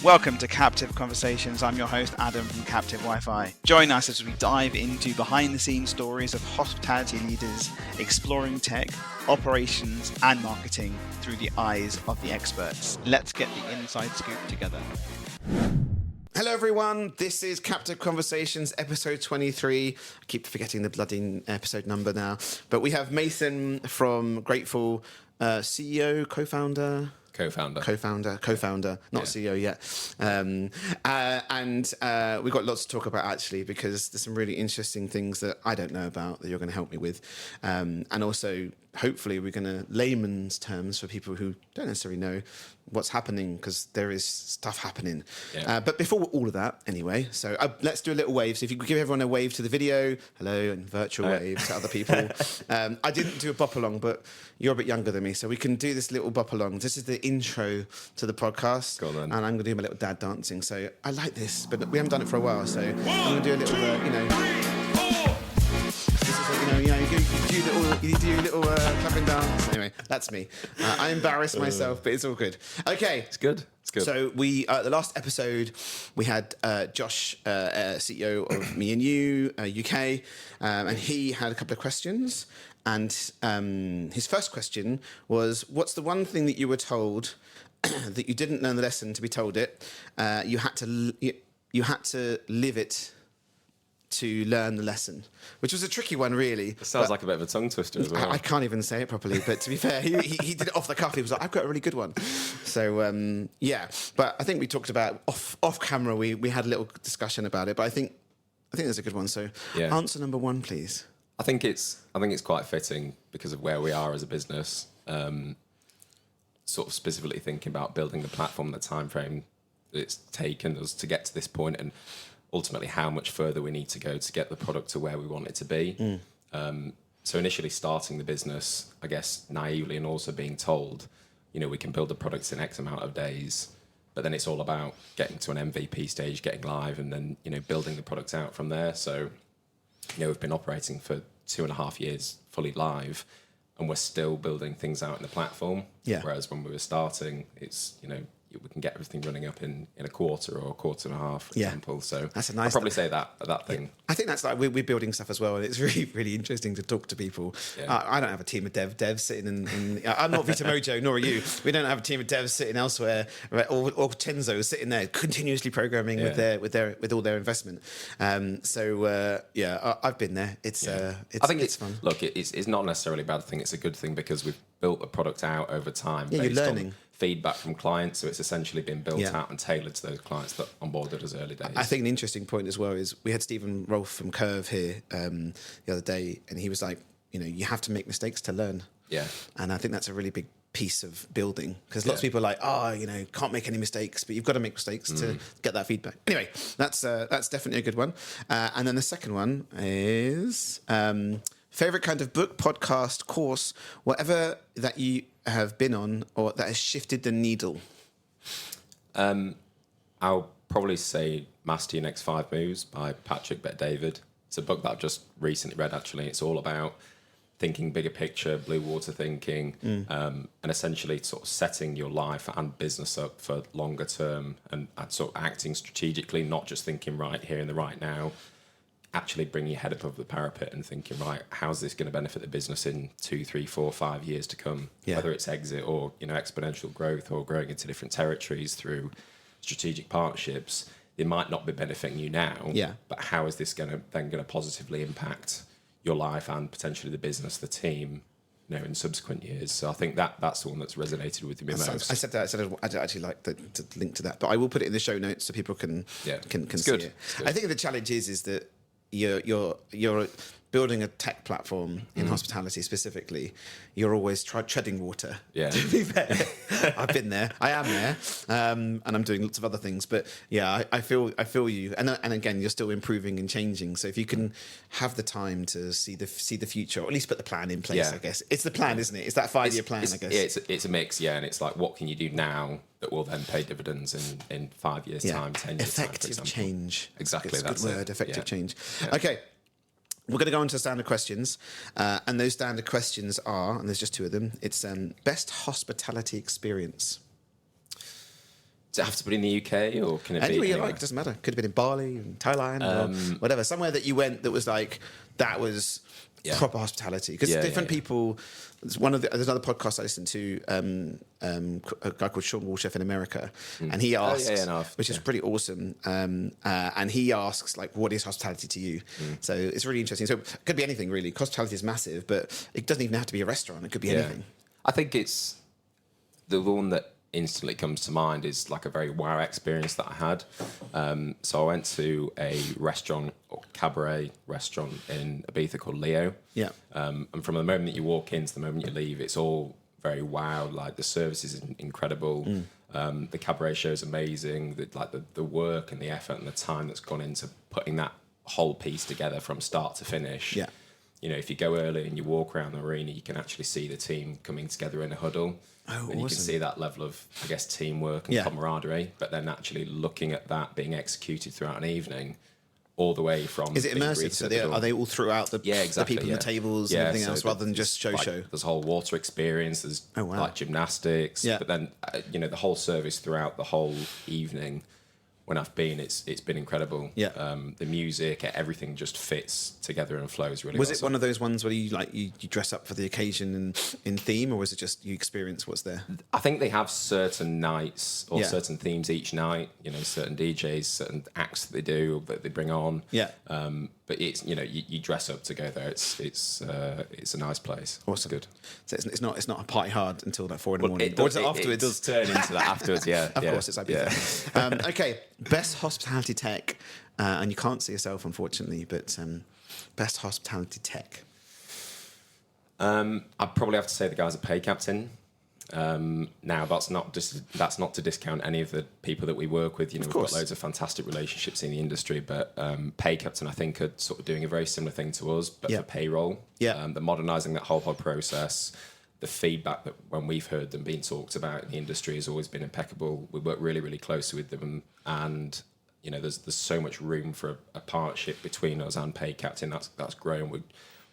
Welcome to Captive Conversations. I'm your host, Adam from Captive Wi-Fi. Join us as we dive into behind-the-scenes stories of hospitality leaders exploring tech, operations, and marketing through the eyes of the experts. Let's get the inside scoop together. Hello everyone, this is Captive Conversations, episode 23. I keep forgetting the bloody episode number now. But we have Mason from Grateful, CEO, co-founder, not CEO yet. And we've got lots to talk about actually, because there's some really interesting things that I don't know about that you're going to help me with. And also, hopefully, we're going to layman's terms for people who don't necessarily know what's happening, because there is stuff happening. Yeah. But before all of that, anyway, so let's do a little wave. So if you could give everyone a wave to the video, hello, and virtual wave to other people. I didn't do a bop along, but you're a bit younger than me, so we can do this little bop along. This is the intro to the podcast, and I'm going to do my little dad dancing. So I like this, but we haven't done it for a while, so I'm going to do a little, you do a little clapping dance. Anyway, that's me. I embarrass myself, but it's all good. Okay. It's good. So we, the last episode, we had Josh, CEO of Me and You, UK, and he had a couple of questions. And his first question was, what's the one thing that you were told that you didn't learn the lesson to be told it? You had to live it to learn the lesson, which was a tricky one, really. It sounds like a bit of a tongue twister as well. I can't even say it properly, but to be fair, he did it off the cuff. He was like, I've got a really good one. So, yeah. But I think we talked about off camera, we had a little discussion about it, but I think there's a good one. So Answer number one, please. I think it's quite fitting because of where we are as a business, sort of specifically thinking about building the platform, the time frame that it's taken us to get to this point, and ultimately how much further we need to go to get the product to where we want it to be. So initially starting the business, I guess, naively, and also being told, we can build the products in X amount of days, but then it's all about getting to an MVP stage, getting live, and then, building the product out from there. So, we've been operating for 2.5 years fully live, and we're still building things out in the platform. Yeah. Whereas when we were starting, it's, we can get everything running up in a quarter or a quarter and a half, for example. So that's a nice. I'd probably say that thing. Yeah. I think that's like we're building stuff as well, and it's really, really interesting to talk to people. Yeah. I don't have a team of devs sitting in I'm not Vita Mojo, nor are you. We don't have a team of devs sitting elsewhere, right? Or Tenzo sitting there continuously programming with all their investment. I've been there. I think it's fun. Look, it's not necessarily a bad thing. It's a good thing because we've built the product out over time. Yeah, you're learning. Feedback from clients, so it's essentially been built out and tailored to those clients that onboarded us early days. I think an interesting point as well is we had Stephen Rolfe from Curve here the other day, and he was like, you have to make mistakes to learn. Yeah. And I think that's a really big piece of building, because lots of people are like, can't make any mistakes, but you've got to make mistakes to get that feedback. Anyway, that's definitely a good one. And then the second one is favorite kind of book, podcast, course, whatever that you have been on or that has shifted the needle. I'll probably say Master Your Next 5 Moves by Patrick Bet-David. It's a book that I've just recently read, actually. It's all about thinking bigger picture, blue water thinking, and essentially sort of setting your life and business up for longer term and sort of acting strategically, not just thinking right here in the right now. Actually bringing your head above the parapet and thinking, right, how's this going to benefit the business in 2, 3, 4, 5 years to come? Yeah. Whether it's exit or exponential growth or growing into different territories through strategic partnerships, they might not be benefiting you now. Yeah. But how is this going to positively impact your life and potentially the business, the team, in subsequent years? So I think that's the one that's resonated with me most. I said I'd actually like to link to that, but I will put it in the show notes so people can see it. I think the challenge is that you're building a tech platform in hospitality specifically. You're always treading water. Yeah. To be fair, I've been there. I am there, and I'm doing lots of other things. But yeah, I feel you. And again, you're still improving and changing. So if you can have the time to see the future, or at least put the plan in place, I guess it's the plan, isn't it? It's that 5-year plan, I guess. Yeah, it's a mix. Yeah, and it's like, what can you do now that will then pay dividends in 5 years' time, 10 years' time, for example. Effective change. Exactly, that's a good word. Effective change. Yeah. Okay. We're going to go on to standard questions, and those standard questions are, and there's just 2 of them, it's best hospitality experience. Does it have to be in the UK or can it Anywhere be you anywhere? like, doesn't matter. Could have been in Bali, in Thailand, or whatever. Somewhere that you went that was like, that was proper hospitality. Because different people, there's another podcast I listened to, a guy called Sean Walchef in America, and he asks, which is pretty awesome, and he asks, like, what is hospitality to you? So it's really interesting. So it could be anything, really. Hospitality is massive, but it doesn't even have to be a restaurant. It could be anything. I think it's the one that instantly comes to mind is like a very wow experience that I had. So I went to a restaurant or cabaret restaurant in Ibiza called Leo. Yeah. And from the moment that you walk in to the moment you leave, it's all very wow. Like the service is incredible. The cabaret show is amazing. The work and the effort and the time that's gone into putting that whole piece together from start to finish. Yeah. You know, if you go early and you walk around the arena, you can actually see the team coming together in a huddle. Oh, and awesome. You can see that level of, I guess, teamwork and camaraderie, but then actually looking at that being executed throughout an evening, all the way from... Is it immersive? So are they all throughout the, the people on the tables and everything else, rather than just show? There's a whole water experience, there's like gymnastics, but then, you know, the whole service throughout the whole evening... When I've been, it's been incredible. Yeah. The music, everything just fits together and flows really well. Was it one of those ones where you dress up for the occasion and in theme, or was it just you experience what's there? I think they have certain nights or certain themes each night. You know, certain DJs, certain acts that they do that they bring on. Yeah. But it's, you know, you dress up to go there. It's a nice place. Awesome. It's good. So it's not a party hard until like 4 a.m. Or is it afterwards? It does turn into that afterwards. Yeah. Of course, it's like okay. Best hospitality tech, and you can't see yourself, unfortunately, but best hospitality tech. I'd probably have to say the guys at Pay Captain. Now, that's not to discount any of the people that we work with. You know, we've got loads of fantastic relationships in the industry, but Pay Captain, I think, are sort of doing a very similar thing to us, but for payroll. Yeah, they're modernising that whole process. The feedback that when we've heard them being talked about in the industry has always been impeccable. We work really, really closely with them, and you know, there's so much room for a partnership between us and Pay Captain. That's grown. We're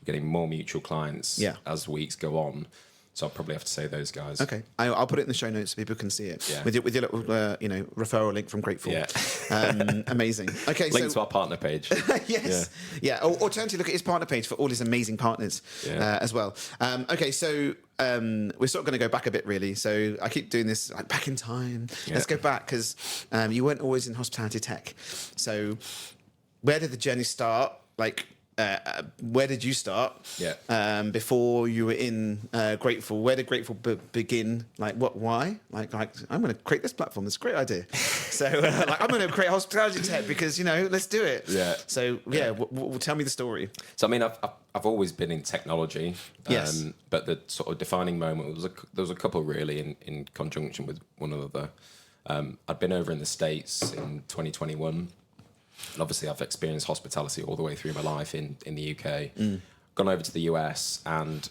getting more mutual clients as weeks go on. So I'll probably have to say those guys. Okay, I'll put it in the show notes so people can see it. Yeah. With your little, referral link from Grateful. Yeah. Amazing. Okay, link to our partner page. Yes. Yeah. Or alternatively, look at his partner page for all his amazing partners as well. Okay, so we're sort of going to go back a bit, really. So I keep doing this like back in time. Yeah. Let's go back because you weren't always in hospitality tech. So where did the journey start? Like, where did you start? Yeah. Before you were in Grateful, where did Grateful begin? Like, what? Why? Like I'm going to create this platform. It's a great idea. So, I'm going to create hospitality tech because let's do it. Yeah. So, tell me the story. So, I mean, I've always been in technology. Yes. But the sort of defining moment there was a couple really in conjunction with one another. I'd been over in the States in 2021. And obviously, I've experienced hospitality all the way through my life in the UK. Gone over to the US, and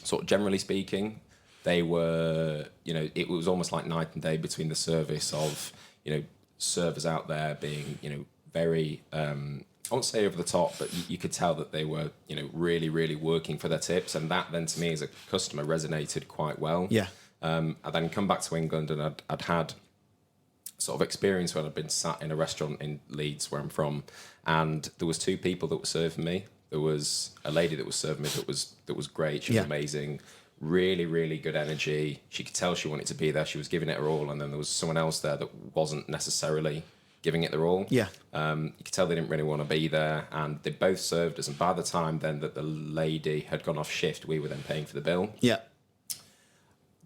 sort of generally speaking, they were, it was almost like night and day between the service of, servers out there being, very, I won't say over the top, but you could tell that they were, really, really working for their tips. And that then to me as a customer resonated quite well. Yeah. I then come back to England, and I'd had sort of experience when I'd been sat in a restaurant in Leeds, where I'm from, and there was two people that were serving me. There was a lady that was serving me that was great. She was amazing, really, really good energy. She could tell she wanted to be there. She was giving it her all, and then there was someone else there that wasn't necessarily giving it their all. Yeah, you could tell they didn't really want to be there, and they both served us. And by the time then that the lady had gone off shift, we were then paying for the bill. Yeah,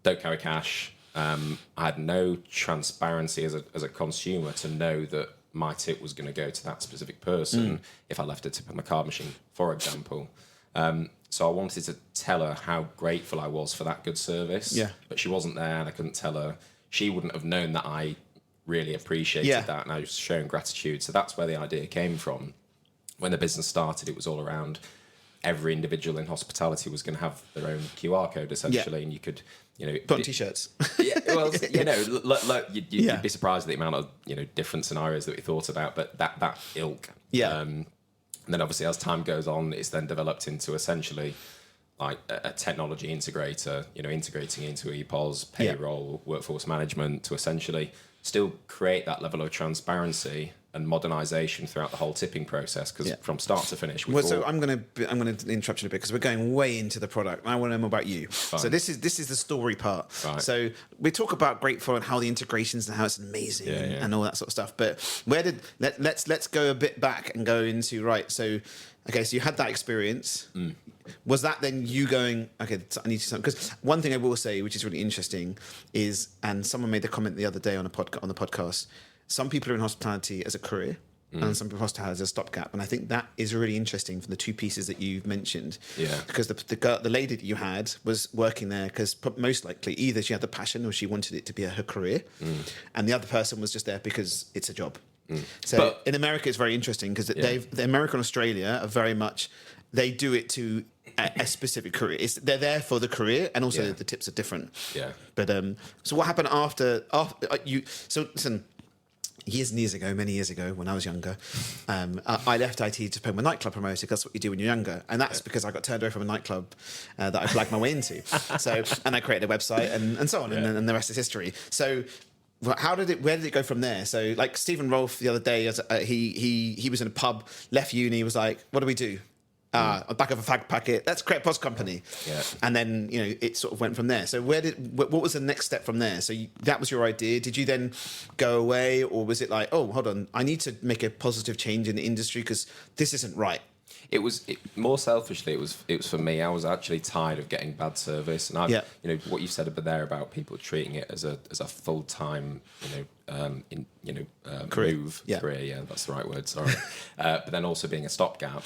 don't carry cash. I had no transparency as a consumer to know that my tip was going to go to that specific person if I left a tip on the card machine, for example. So I wanted to tell her how grateful I was for that good service. Yeah. But she wasn't there, and I couldn't tell her. She wouldn't have known that I really appreciated that, and I was showing gratitude. So that's where the idea came from. When the business started, it was all around every individual in hospitality was going to have their own QR code, essentially, and you could... put on t-shirts. Yeah, well, you'd be surprised at the amount of different scenarios that we thought about, but that ilk. Yeah. And then obviously as time goes on, it's then developed into essentially like a technology integrator, integrating into EPOS, payroll, workforce management to essentially still create that level of transparency and modernization throughout the whole tipping process, because from start to finish. So I'm going to interrupt you a bit because we're going way into the product. And I want to know more about you. Fine. So this is the story part. Right. So we talk about Grateful and how the integrations and how it's amazing and all that sort of stuff. But let's go a bit back and go into So you had that experience. Was that then you going, okay, I need to something? Because one thing I will say, which is really interesting, is, and someone made the comment the other day on the podcast. Some people are in hospitality as a career, and some people are hospitality as a stopgap. And I think that is really interesting from the two pieces that you've mentioned. Yeah. Because the lady that you had was working there because most likely either she had the passion or she wanted it to be her career, and the other person was just there because it's a job. So in America, it's very interesting because the America and Australia are very much, they do it to a specific career. They're there for the career, and also the tips are different. Yeah. But so what happened after you? So listen. Years and years ago, many years ago, when I was younger, I left IT to become a nightclub promoter. That's what you do when you're younger, and that's because I got turned away from a nightclub that I blagged my way into. And I created a website and so on, and the rest is history. So, where did it go from there? So, like Stephen Rolfe the other day, he was in a pub, left uni, was like, "What do we do?" Back of a fag packet. Let's create a POS company. Yeah. And then it sort of went from there. So what was the next step from there? So that was your idea. Did you then go away, or was it like, oh, hold on, I need to make a positive change in the industry because this isn't right? More selfishly, it was for me. I was actually tired of getting bad service, and what you said about there about people treating it as a full time career. Career. Yeah, that's the right word. Sorry, but then also being a stopgap.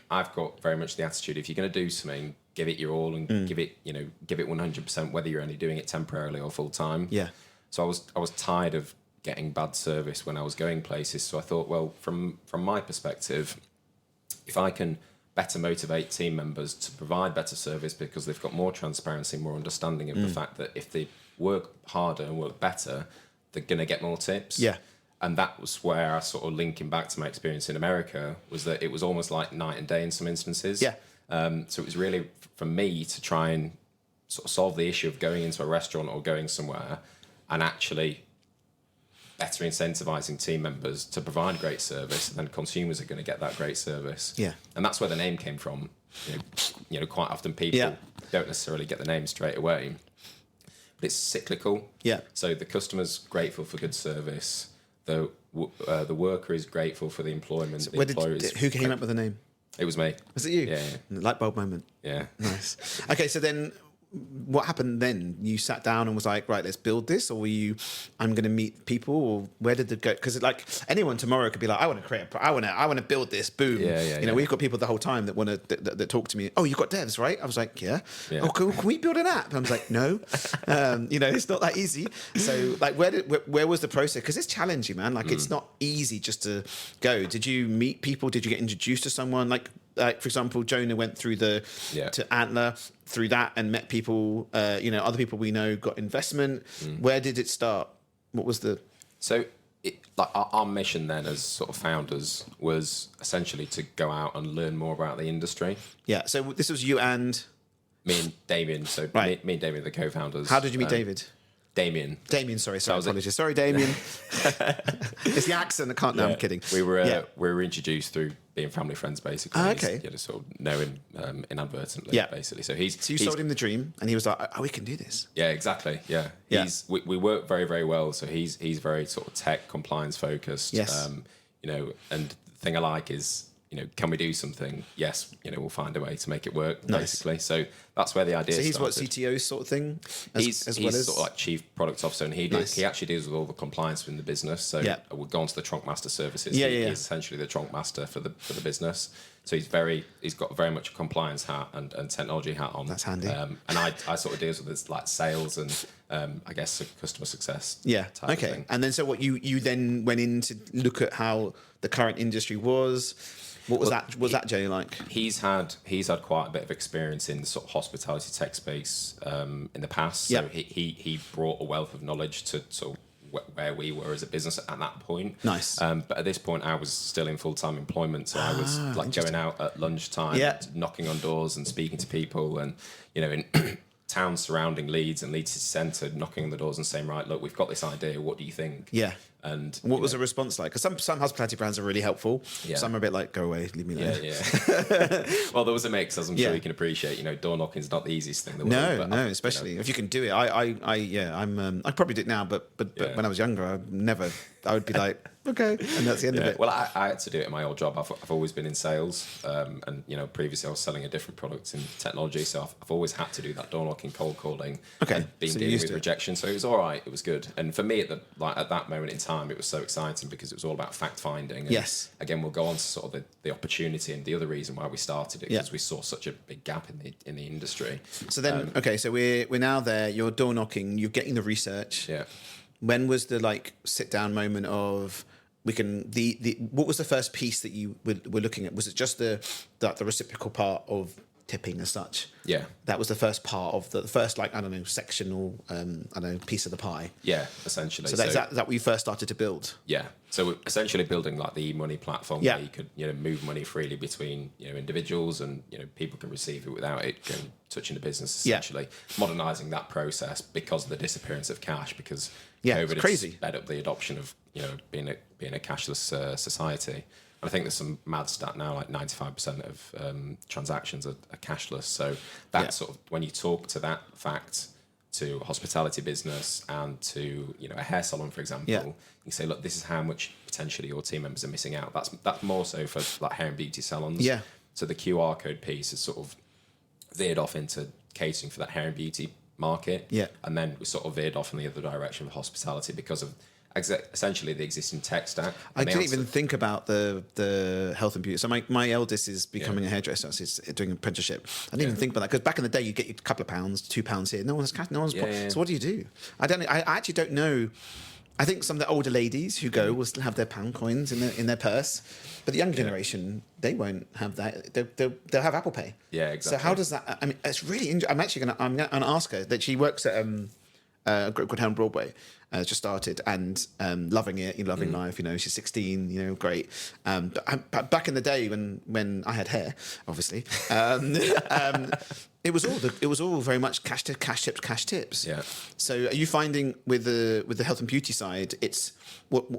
I've got very much the attitude: if you're going to do something, give it your all and give it 100%, whether you're only doing it temporarily or full time. Yeah. So I was tired of getting bad service when I was going places. So I thought, well, from my perspective, if I can better motivate team members to provide better service because they've got more transparency, more understanding of the fact that if they work harder and work better, they're going to get more tips. Yeah. And that was where I sort of linking back to my experience in America was that it was almost like night and day in some instances. Yeah. So it was really for me to try and sort of solve the issue of going into a restaurant or going somewhere and actually better incentivizing team members to provide great service, and then consumers are going to get that great service. Yeah. And that's where the name came from. Quite often people don't necessarily get the name straight away, but it's cyclical. Yeah. So the customer's grateful for good service. The worker is grateful for the employment. Who came up with the name? It was me. Was it you? Yeah. Light bulb moment. Yeah. Nice. Okay, so then what happened then? You sat down and was like, right, let's build this, or were you, I'm going to meet people, or where did it go? Because like anyone tomorrow could be like, I want to build this. Boom. We've got people the whole time that want to that talk to me. Oh, you've got devs, right? I was like, yeah. Oh, can we build an app? I was like, no. It's not that easy. So like, where was the process? Because it's challenging, man. Like it's not easy just to go. Did you meet people? Did you get introduced to someone? Like for example, Jonah went through to Antler through that and met people. Other people we know got investment. Where did it start? What was the? So, our mission then, as sort of founders, was essentially to go out and learn more about the industry. Yeah. So this was you and me and Damien. So right. me and Damien, the co-founders. How did you meet David? Damien, sorry, apologies. Sorry, Damien. It's the accent. I can't. No, I'm kidding. We were introduced through being family friends, basically. Okay. Sort of knowing inadvertently, basically. So you sold him the dream, and he was like, "Oh, we can do this." Yeah, exactly. Yeah. We work very, very well. So he's very sort of tech compliance focused. Yes. And the thing I like is, can we do something? Yes, we'll find a way to make it work, basically. So that's where the idea started. So he's what, CTO sort of thing? He's sort of like chief product officer, and he actually deals with all the compliance in the business. So we'll go on to the trunk master services. He's essentially the trunk master for the business. So he's got very much a compliance hat and technology hat on. That's handy. And I sort of deals with this like sales and I guess customer success. Yeah. Type Okay. of thing. And then so what you then went in to look at how the current industry was. What was that? Was that journey like? He's had quite a bit of experience in the sort of hospitality tech space in the past. So he brought a wealth of knowledge to sort of where we were as a business at that point. Nice. But at this point, I was still in full-time employment, so I was like going out at lunchtime, knocking on doors and speaking to people, and in towns surrounding Leeds and Leeds City Centre, knocking on the doors and saying, right, look, we've got this idea. What do you think? Yeah. And what was the response like? Because some hospitality brands are really helpful. Yeah. Some are a bit like, go away, leave me alone. Yeah. Well, there was a mix, as I'm sure you can appreciate. Door knocking is not the easiest thing in the world. No, especially if you can do it. I probably do it now, but when I was younger, I would be like, okay, and that's the end of it. Well, I had to do it in my old job. I've always been in sales, and previously I was selling a different product in technology, so I've always had to do that door knocking, cold calling, and dealing with rejection. So it was all right. It was good. And for me, at that moment in time, it was so exciting because it was all about fact finding. Yes. Again, we'll go on to sort of the opportunity and the other reason why we started it, because we saw such a big gap in the industry. So then, so we're now there. You're door knocking. You're getting the research. Yeah. When was the sit down moment of what was the first piece that you were looking at? Was it just the reciprocal part of tipping as such? Yeah. That was the first part of the first sectional piece of the pie. Yeah, essentially. So that what you first started to build? Yeah. So we're essentially building like the e-money platform where you could move money freely between individuals, and people can receive it without it touching the business, essentially. Modernizing that process because of the disappearance of cash, because COVID has sped up the adoption of being a cashless society. And I think there's some mad stat now, like 95% of transactions are cashless. So that sort of, when you talk to that fact to a hospitality business and to a hair salon, for example, you say, look, this is how much potentially your team members are missing out. That's more so for like hair and beauty salons. Yeah. So the QR code piece has sort of veered off into catering for that hair and beauty market. Yeah. And then we sort of veered off in the other direction for hospitality because of essentially the existing tech stack. I didn't even think about the health and beauty. So my eldest is becoming a hairdresser. So he's doing an apprenticeship. I didn't even think about that, because back in the day you get a couple of pounds, £2 here. No one's. So what do you do? I actually don't know. I think some of the older ladies who go will still have their pound coins in their purse, but the younger generation, they won't have that. They'll have Apple Pay. Yeah, exactly. So how does that? I mean, it's really. I'm actually gonna ask her that. She works at a group called Home Broadway. Just started and loving it, loving life. She's 16. Great. But back in the day when I had hair, obviously, it was all very much cash tips. Yeah. So are you finding with the health and beauty side,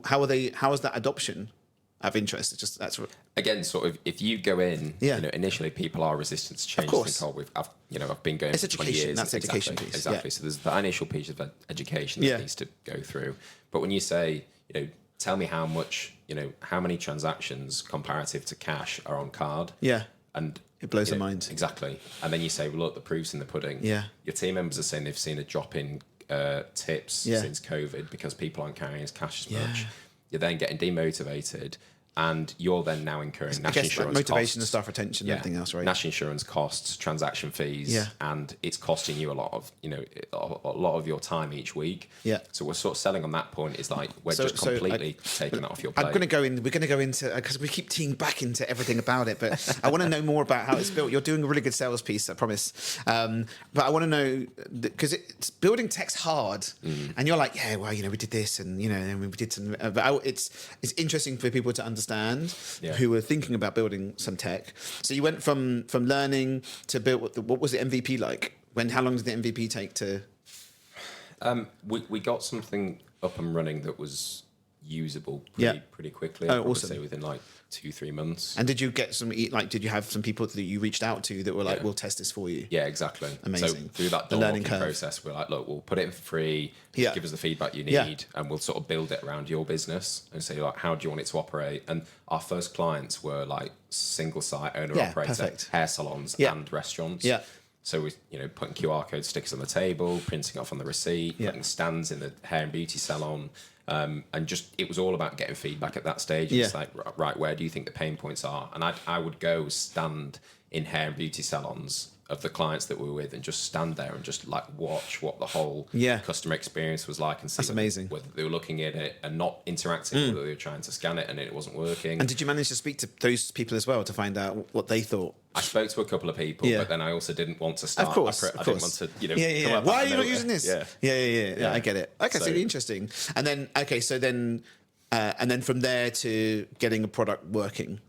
how is that adoption of interest? It's just again, sort of, if you go in, initially people are resistant to change. Of course. I've been going for 20 years. That's education piece. Exactly. So there's the initial piece of education that needs to go through. But when you say, tell me how much, how many transactions comparative to cash are on card. Yeah. And it blows their mind. Exactly. And then you say, well, look, the proof's in the pudding. Yeah. Your team members are saying they've seen a drop in tips since COVID because people aren't carrying as cash as much. You're then getting demotivated. And you're then now incurring national insurance motivation costs, and staff retention and everything else, right? National insurance costs, transaction fees, and it's costing you a lot of your time each week. Yeah. So we're sort of selling on that point is like we're just completely taking that off your plate. We're going to go into because we keep teeing back into everything about it, but I want to know more about how it's built. You're doing a really good sales piece, I promise. But I want to know because building tech's hard, and you're like, we did this, and then we did some. But it's interesting for people to understand who were thinking about building some tech. So you went from learning to build. What was the MVP like? How long did the MVP take to? We got something up and running that was usable pretty quickly. Oh, awesome! Say within like 2-3 months. And did you get did you have some people that you reached out to that were like, we'll test this for you? Yeah, exactly. Amazing. So through that learning process, we're like, look, we'll put it in for free. Yeah. Give us the feedback you need, and we'll sort of build it around your business and say, like, how do you want it to operate? And our first clients were like single site owner operator hair salons and restaurants. Yeah. So we, putting QR code stickers on the table, printing off on the receipt, putting stands in the hair and beauty salon. And just it was all about getting feedback at that stage. It's like, right, where do you think the pain points are? And I would go stand in hair and beauty salons of the clients that we were with and just stand there and just like watch what the whole Yeah. customer experience was like and see That's amazing. whether they were looking at it and not interacting, whether they were trying to scan it and it wasn't working. And did you manage to speak to those people as well to find out what they thought? I spoke to a couple of people, Yeah. but then I also didn't want to start. Of course, I didn't want to, Yeah. come up Why out are of you not nowhere. using this? Yeah. Yeah. I get it. Okay, so So- interesting. And then from there to getting a product working.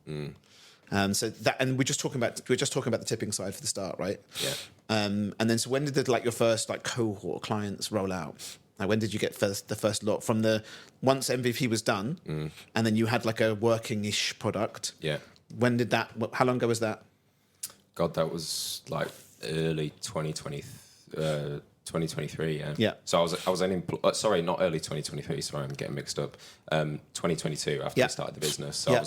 So that, and we're just talking about the tipping side for the start, right? Yeah. And then so when did your first like cohort of clients roll out? Like when did you get the first lot from once MVP was done, and then you had like a working-ish product? Yeah. When did that? How long ago was that? God, that was like early 2023. Yeah. Yeah. So I was sorry, not early 2023. Sorry, I'm getting mixed up. 2022 after Yeah. I started the business. So Yeah.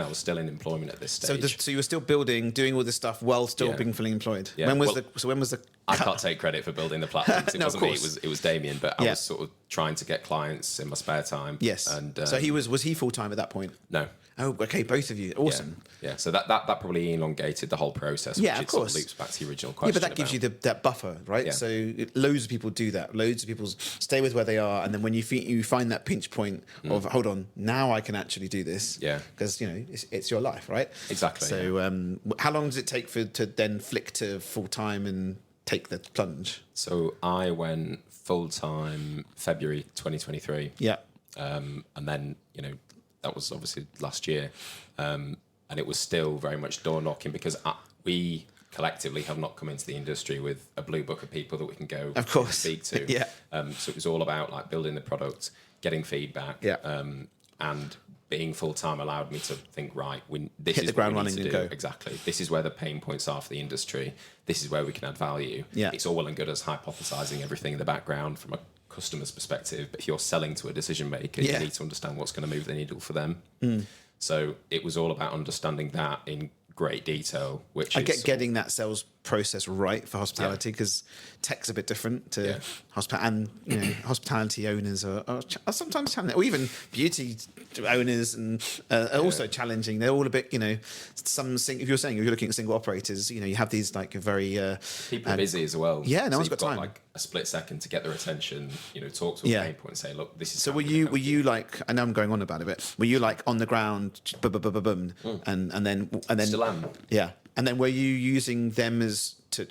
I was still in employment at this So stage. so you were still doing all this stuff while still Yeah. being fully employed. Yeah. When was Well, the? I can't take credit for building the platform. 'Cause it No, of wasn't me. course. It was Damien. But I Yeah. was sort of trying to get clients in my spare time. Yes. And so was he full time at that point? no. Oh, okay, both of you. Awesome. Yeah. So that probably elongated the whole process. Yeah, which of it sort course. loops back to your original Yeah, question. but that gives you that buffer, right? Yeah. So loads of people do that. Loads of people stay with where they are, and then when you find that pinch point of hold on, now I can actually do this. Yeah. Because it's your life, right? Exactly, So how long does it take to then flick to full time and take the plunge? So I went full time February 2023. Yeah. And then that was obviously last year, and it was still very much door knocking because we collectively have not come into the industry with a blue book of people that we can go Of course. speak to. Yeah. So it was all about like building the product, getting feedback, Yeah. and being full time allowed me to think right. This Hit is the ground what we need running to and do. go. Exactly. This is where the pain points are for the industry. This is where we can add value. Yeah. It's all well and good as hypothesizing everything in the background from a customer's perspective, but if you're selling to a decision maker, Yeah. you need to understand what's going to move the needle for them. So it was all about understanding that in great detail, which I is get getting that sales process right for hospitality because tech's a bit different to hospitality owners are sometimes challenging, or even beauty owners and are also challenging. They're all a bit, if you're looking at single operators, you have these like very people are busy as well. Yeah, no one's you've got time. like a split second to get their attention. Talk to a Yeah. pain point and say, look, this is. So how were we can you help like, I know I'm going on about it, but were you like on the ground, boom, and then Still am. yeah, and then were you using them as to,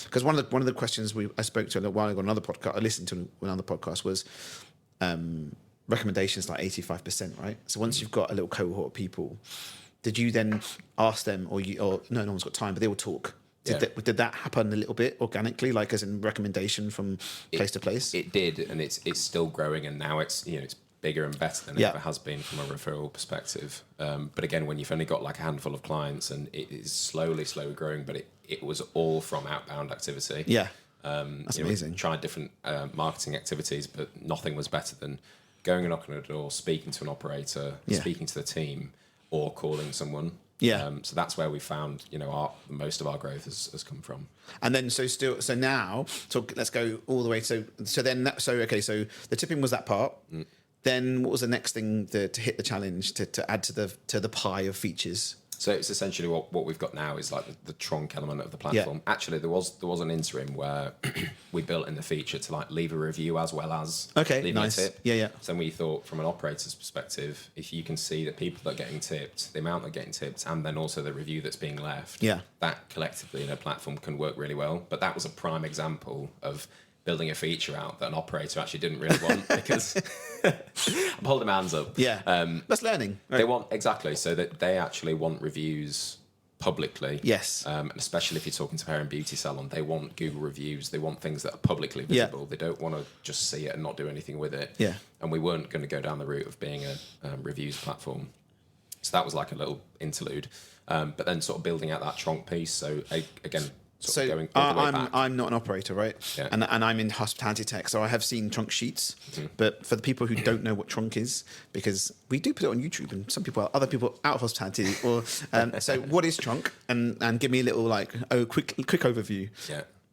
because one of the questions I spoke to a little while ago on another podcast, I listened to another podcast was recommendations like 85%, right? So once you've got a little cohort of people, did you then ask them, or no one's got time, but they will talk? Did that happen a little bit organically, like as in recommendation from place to place? It did, and it's still growing, and now it's it's bigger and better than it ever has been from a referral perspective. But again, when you've only got like a handful of clients, and it is slowly growing, but it was all from outbound activity. Yeah, that's amazing. We tried different marketing activities, but nothing was better than going and knocking on a door, speaking to an operator, speaking to the team, or calling someone. Yeah. So that's where we found, most of our growth has come from. And then so now, let's go all the way. So the tipping was that part. Then what was the next thing to hit the challenge to add to the pie of features? So it's essentially what we've got now is like the trunk element of the platform. Yeah. Actually, there was an interim where we built in the feature to like leave a review as well as leaving nice. a tip. Yeah. So we thought from an operator's perspective, if you can see the people that are getting tipped, the amount that are getting tipped, and then also the review that's being left, that collectively in a platform can work really well. But that was a prime example of building a feature out that an operator actually didn't really want because I'm holding my hands up. Yeah, that's learning. Right? They want exactly so that they actually want reviews publicly. Yes, and especially if you're talking to a hair and beauty salon, they want Google reviews. They want things that are publicly visible. They don't want to just see it and not do anything with it. Yeah, and we weren't going to go down the route of being a reviews platform. So that was like a little interlude, but then sort of building out that trunk piece. So again. Going all the way back. I'm not an operator, right? Yeah. And I'm in hospitality tech, so I have seen trunk sheets. But for the people who don't know what trunk is, because we do put it on YouTube, and other people out of hospitality, or so what is trunk? And give me a little quick overview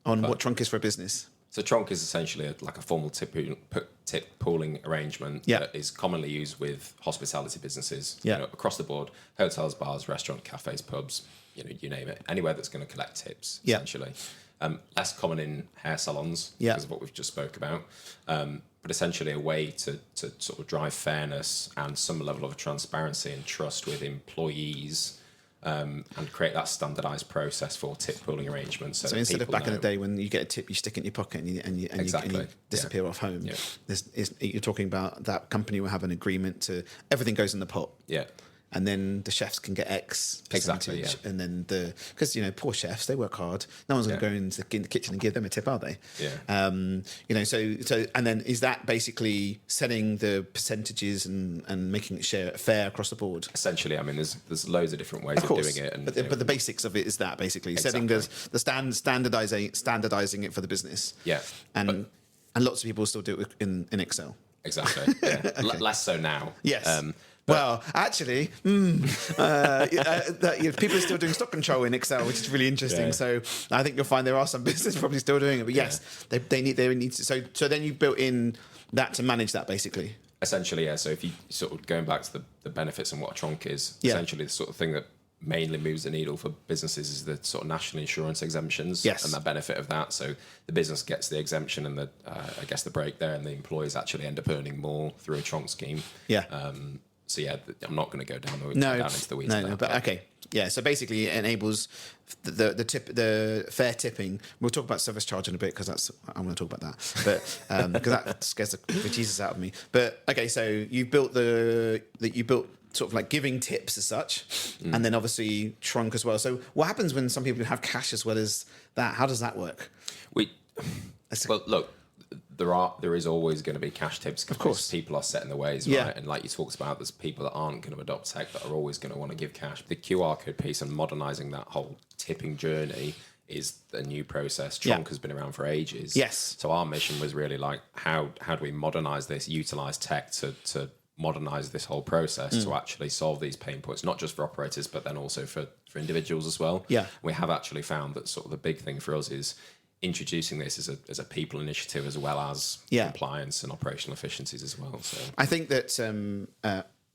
on what trunk is for a business. So Tronc is essentially like a formal tip pooling arrangement Yeah. that is commonly used with hospitality businesses Yeah. across the board: hotels, bars, restaurant, cafes, pubs. You name it. Anywhere that's going to collect tips, Yeah. essentially. Less common in hair salons Yeah. because of what we've just spoke about. But essentially a way to sort of drive fairness and some level of transparency and trust with employees. And create that standardized process for tip pooling arrangements. So instead of back in the day when you get a tip, you stick it in your pocket and you Exactly. disappear off home. Yeah. You're talking about that company will have an agreement to everything goes in the pot. Yeah. And then the chefs can get X percentage. Exactly, yeah. And then because poor chefs, they work hard. No one's going to go in the kitchen and give them a tip, are they? Yeah. So and then is that basically setting the percentages and making it fair across the board? Essentially, I mean, there's loads of different ways of doing it, and but the basics of it is that basically setting the standardizing it for the business. Yeah. And lots of people still do it in Excel. Exactly. Yeah. Okay. Less so now. Yes. Well, actually, people are still doing stock control in Excel, which is really interesting. Yeah. So I think you'll find there are some businesses probably still doing it. But yes, they need to. So then you built in that to manage that basically. Essentially, yeah. So if you sort of going back to the benefits and what a Tronc is, Yeah. essentially the sort of thing that mainly moves the needle for businesses is the sort of national insurance exemptions. Yes. And the benefit of that. So the business gets the exemption and the break there, and the employees actually end up earning more through a Tronc scheme. Yeah. So yeah, I'm not going to go down into the weeds. No, but okay. Yeah, so basically it enables the fair tipping. We'll talk about service charge in a bit because I'm going to talk about that, but because that scares the bejesus out of me. But okay, so you built sort of like giving tips as such, and then obviously Tronc as well. So what happens when some people have cash as well as that? How does that work? Well, look, there is always going to be cash tips because of course people are set in the ways, yeah. right? And like you talked about, there's people that aren't going to adopt tech that are always going to want to give cash. The QR code piece and modernizing that whole tipping journey is a new process. Tronc has been around for ages. Yes. So our mission was really like, how do we modernize this, utilize tech to modernize this whole process to actually solve these pain points, not just for operators, but then also for individuals as well. Yeah. We have actually found that sort of the big thing for us is introducing this as a people initiative as well as compliance and operational efficiencies as well. So I think that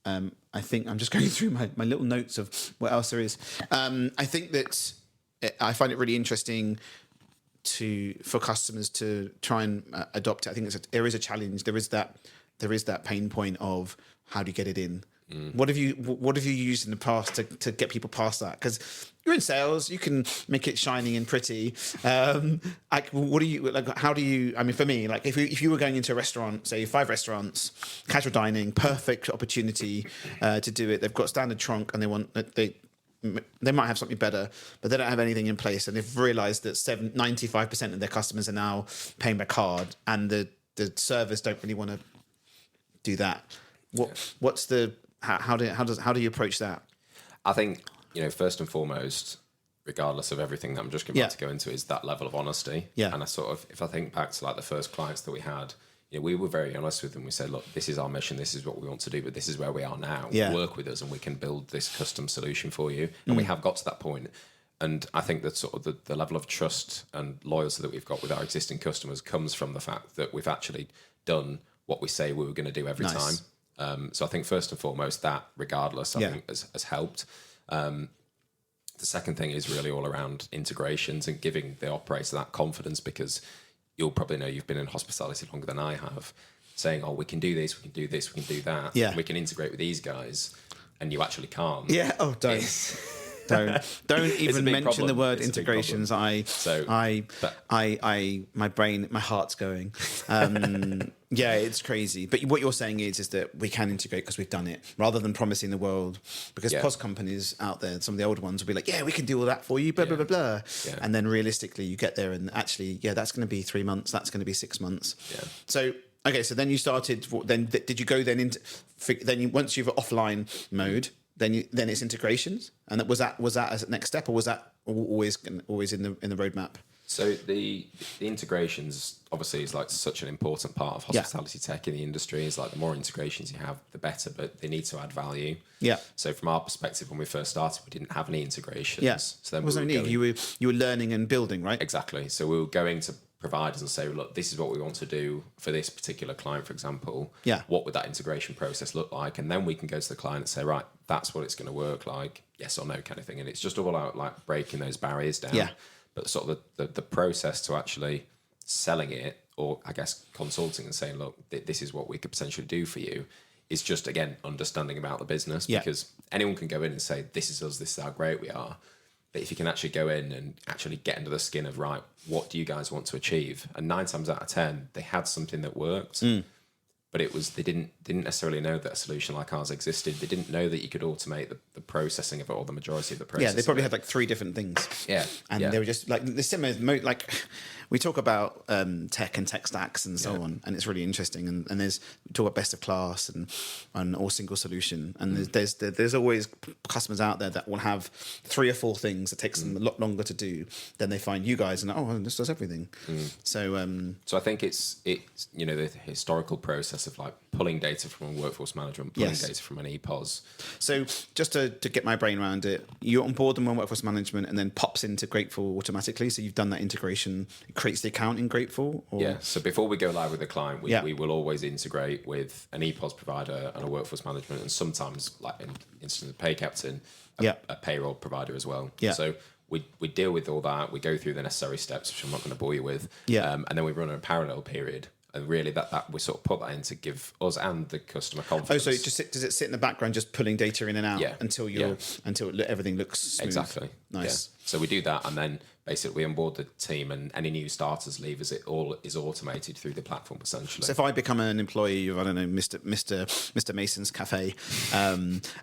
I think I'm just going through my little notes of what else there is. I think that I find it really interesting for customers to try and adopt it. I think there is a challenge. There is that pain point of how do you get it in. What have you used in the past to get people past that? Because you're in sales, you can make it shiny and pretty. What do you like? How do you? I mean, for me, like if you were going into a restaurant, say 5 restaurants, casual dining, perfect opportunity to do it. They've got standard Tronc and they might have something better, but they don't have anything in place, and they've realised that 95% of their customers are now paying by card, and the servers don't really want to do that. What's the how do you approach that? I think, first and foremost, regardless of everything that I'm just about to go into, is that level of honesty. Yeah. And if I think back to like the first clients that we had, we were very honest with them. We said, look, this is our mission, this is what we want to do, but this is where we are now. Yeah. Work with us and we can build this custom solution for you. And we have got to that point. And I think that sort of the level of trust and loyalty that we've got with our existing customers comes from the fact that we've actually done what we say we were going to do every time. So I think first and foremost, that regardless, I think has helped. The second thing is really all around integrations and giving the operator that confidence, because you'll probably know, you've been in hospitality longer than I have, saying, oh, we can do this, we can do this, we can do that. Yeah. We can integrate with these guys, and you actually can't. Yeah. Oh, don't. Don't even mention the word integrations. My heart's going. Yeah, it's crazy. But what you're saying is that we can integrate because we've done it, rather than promising the world. Because POS companies out there, some of the old ones will be like, yeah, we can do all that for you, blah, blah, blah, blah. Yeah. And then realistically, you get there and actually, that's going to be 3 months. That's going to be 6 months. Yeah. So, okay, so then you started, did you go then into, once you've offline mode, then it's integrations, and was that as a next step, or was that always in the roadmap? So the integrations obviously is like such an important part of hospitality tech in the industry. Is like the more integrations you have, the better, but they need to add value. Yeah. So from our perspective, when we first started, we didn't have any integrations. Yeah. So then you were learning and building, right? Exactly. So we were going to providers and say, look, this is what we want to do for this particular client, for example. Yeah. What would that integration process look like? And then we can go to the client and say, right, that's what it's going to work like, yes or no kind of thing. And it's just all about like breaking those barriers down. Yeah. But sort of the process to actually selling it, or I guess consulting and saying, look, this is what we could potentially do for you, is just, again, understanding about the business. Yeah. Because anyone can go in and say, this is us, this is how great we are. But if you can actually go in and actually get into the skin of, right, what do you guys want to achieve? And 9 times out of 10, they had something that worked, but it was, they didn't necessarily know that a solution like ours existed. They didn't know that you could automate the processing of it, or the majority of the process. Yeah, they probably had like 3 different things. Yeah. And they were just like the similar, like we talk about tech and tech stacks and so on, and it's really interesting. And there's, we talk about best of class and all single solution. And there's always customers out there that will have 3 or 4 things that takes them a lot longer to do. Then they find you guys and, oh, this does everything. So I think it's you know, the historical process of like pulling data from a workforce management, pulling data from an EPOS. So just to get my brain around it, you onboard them on workforce management and then pops into Grateful automatically. So you've done that integration. It creates the account in Grateful? Or? Yeah. So before we go live with a client, we will always integrate with an EPOS provider and a workforce management, and sometimes, like in instance of Pay Captain, a payroll provider as well. Yeah. So we deal with all that. We go through the necessary steps, which I'm not going to bore you with. And then we run a parallel period. And really, that we sort of put that in to give us and the customer confidence. Oh, so does it sit in the background, just pulling data in and out until everything looks smooth? Exactly. Nice. Yeah. So we do that, and then basically we onboard the team, and any new starters, leavers, it all is automated through the platform essentially. So if I become an employee of, I don't know, Mr. Mason's Cafe,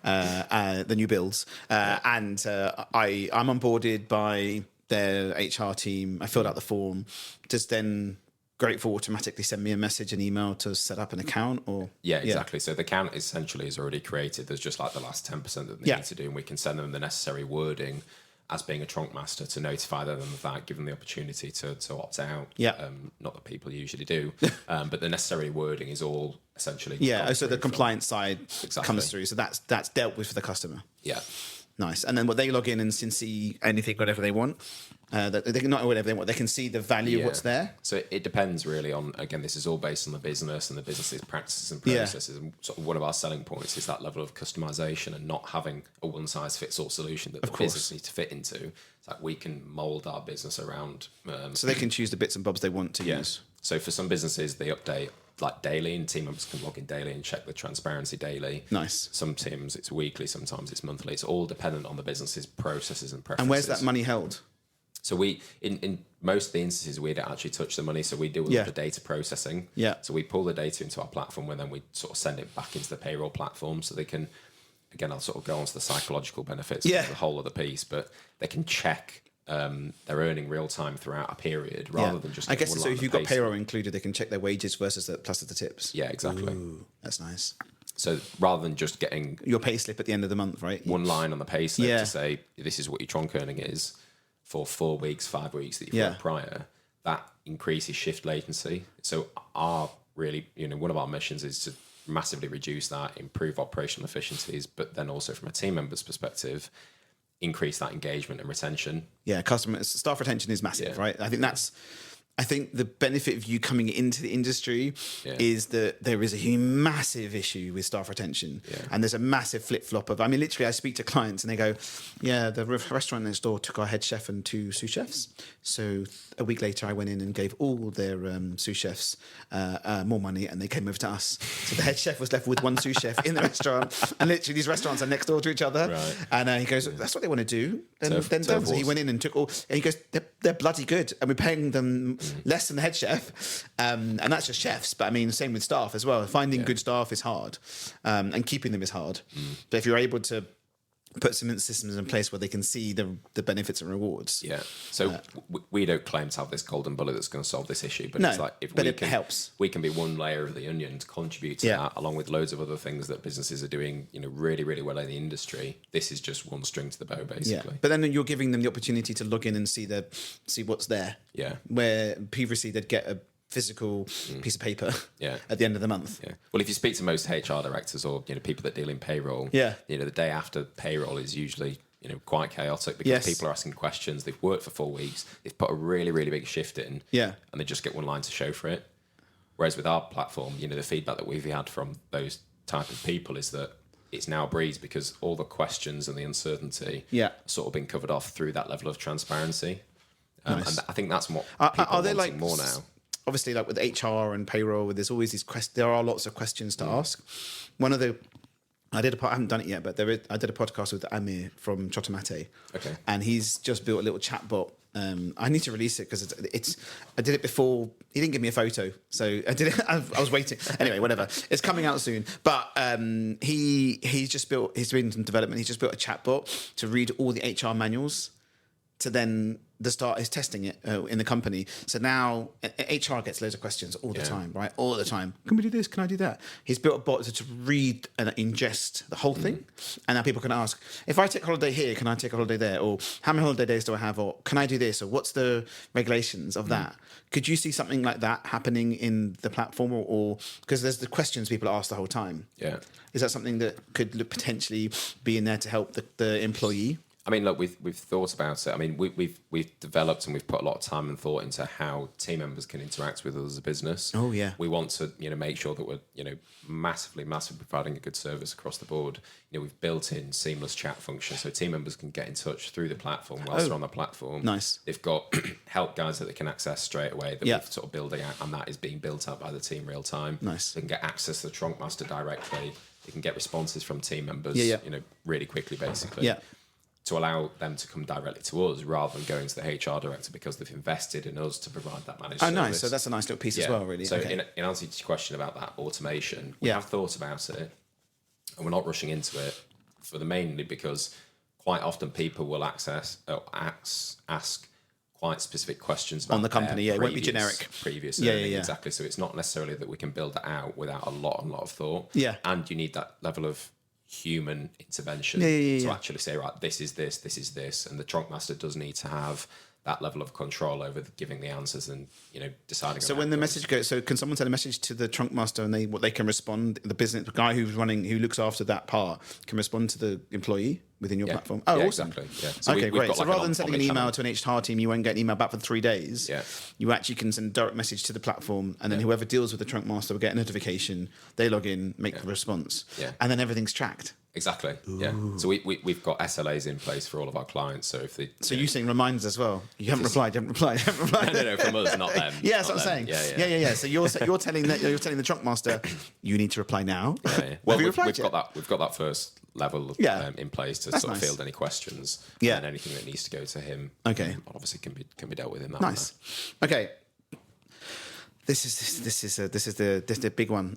the new builds, and I'm onboarded by their HR team, I filled out the form, does then Grateful automatically send me a message, an email to set up an account? Or yeah, exactly. So the account essentially is already created. There's just like the last 10% that they need to do, and we can send them the necessary wording as being a trunk master to notify them of that, give them the opportunity to opt out. Not that people usually do, but the necessary wording is all essentially so the compliance side comes through. So that's dealt with for the customer. Yeah. Nice. And then what they log in and can see anything, whatever they want. That they can, not whatever they want. They can see the value of what's there. So it depends really on, again, this is all based on the business and the business's practices and processes. And sort of one of our selling points is that level of customization and not having a one size fits all solution that the business needs to fit into. It's like we can mold our business around. So they can choose the bits and bobs they want to use. So for some businesses, they update like daily, and team members can log in daily and check the transparency daily. Nice. Some teams it's weekly, sometimes it's monthly. It's all dependent on the business's processes and preferences. And where's that money held? So we, in most of the instances, we don't actually touch the money. So we deal with the data processing. Yeah. So we pull the data into our platform, and then we sort of send it back into the payroll platform, so they can, again, I'll sort of go on to the psychological benefits of the whole of the piece, but they can check their earning real time throughout a period rather than just. I guess so. If you've got payroll included, they can check their wages versus the plus of the tips. Yeah, exactly. Ooh, that's nice. So rather than just getting your pay slip at the end of the month, right? One line on the pay slip to say this is what your trunk earning is for 4 weeks, 5 weeks that you've worked prior, that increases shift latency. So our really, one of our missions is to massively reduce that, improve operational efficiencies, but then also from a team member's perspective, increase that engagement and retention. Yeah, staff retention is massive, right? I think the benefit of you coming into the industry is that there is a massive issue with staff retention. And there's a massive flip-flop of, literally I speak to clients and they go, the restaurant next door took our head chef and 2 sous chefs. So a week later I went in and gave all their sous chefs more money, and they came over to us. So the head chef was left with 1 sous chef in the restaurant, and literally these restaurants are next door to each other. Right. And he goes, that's what they want to do. Then so he went in and took all, and he goes, they're bloody good, and we're paying them less than the head chef, and that's just chefs, but same with staff as well. Finding good staff is hard, and keeping them is hard. But if you're able to put some systems in place where they can see the benefits and rewards. So we don't claim to have this golden bullet that's going to solve this issue, but it's like it helps. We can be one layer of the onion to contribute to that, along with loads of other things that businesses are doing, really, really well in the industry. This is just one string to the bow, basically. But then you're giving them the opportunity to log in and see what's there. Where previously they'd get a physical piece of paper at the end of the month. Well, if you speak to most HR directors or people that deal in payroll, the day after payroll is usually quite chaotic because people are asking questions. They've worked for 4 weeks. They've put a really, really big shift in. Yeah. And they just get one line to show for it. Whereas with our platform, the feedback that we've had from those type of people is that it's now a breeze because all the questions and the uncertainty sort of been covered off through that level of transparency. Nice. And I think that's what people are wanting more now. Obviously, like with HR and payroll, there's always these there are lots of questions to ask. One of the I haven't done it yet, but I did a podcast with Amir from Chotomate. Okay. And he's just built a little chatbot. I need to release it because I did it before. He didn't give me a photo, so I did it. I was waiting. Anyway, whatever. It's coming out soon. But he's doing some development. He's just built a chatbot to read all the HR manuals to then start is testing it in the company. So now HR gets loads of questions all the time, right? All the time. Can we do this? Can I do that? He's built a bot to read and ingest the whole thing. And now people can ask, if I take a holiday here, can I take a holiday there? Or how many holiday days do I have? Or can I do this? Or what's the regulations of that? Could you see something like that happening in the platform? Or because there's the questions people ask the whole time. Yeah. Is that something that could potentially be in there to help the employee? I mean, look, we've thought about it. I mean, we've developed and we've put a lot of time and thought into how team members can interact with us as a business. Oh yeah. We want to make sure that we're massively providing a good service across the board. We've built in seamless chat function so team members can get in touch through the platform whilst they're on the platform. Nice. They've got help guides that they can access straight away that we've sort of building out, and that is being built out by the team real time. Nice. They can get access to the trunk master directly. They can get responses from team members. Really quickly, basically. Yeah. To allow them to come directly to us rather than going to the HR director because they've invested in us to provide that managed service. Nice. So that's a nice little piece as well, really. So okay. in answer to your question about that automation, we have thought about it and we're not rushing into it mainly because quite often people will ask quite specific questions about on the company. It won't be generic. Previous exactly. So it's not necessarily that we can build that out without a lot of thought. Yeah. And you need that level of human intervention to actually say, right, this is this, and the trunk master does need to have that level of control over giving the answers and deciding. So when the message goes, so can someone send a message to the trunk master and they can respond? The guy who looks after that part can respond to the employee within your platform. Oh, awesome! Exactly. Yeah. So okay, great. So rather than sending an email channel. to an HR team, you won't get an email back for 3 days. Yeah. You actually can send a direct message to the platform, and then whoever deals with the trunk master will get a notification. They log in, make the response, and then everything's tracked. Exactly. Ooh. Yeah. So we've got SLAs in place for all of our clients. So if they you saying reminders as well. You haven't replied. You haven't replied. No, from us, not them. Yeah, that's what I'm saying. Yeah. So you're telling the trunk master you need to reply now. Yeah. Well, we've got that first level in place to sort of field any questions. Yeah. And anything that needs to go to him. Okay. Obviously can be dealt with in that. Nice. Manner. Okay. This is the big one.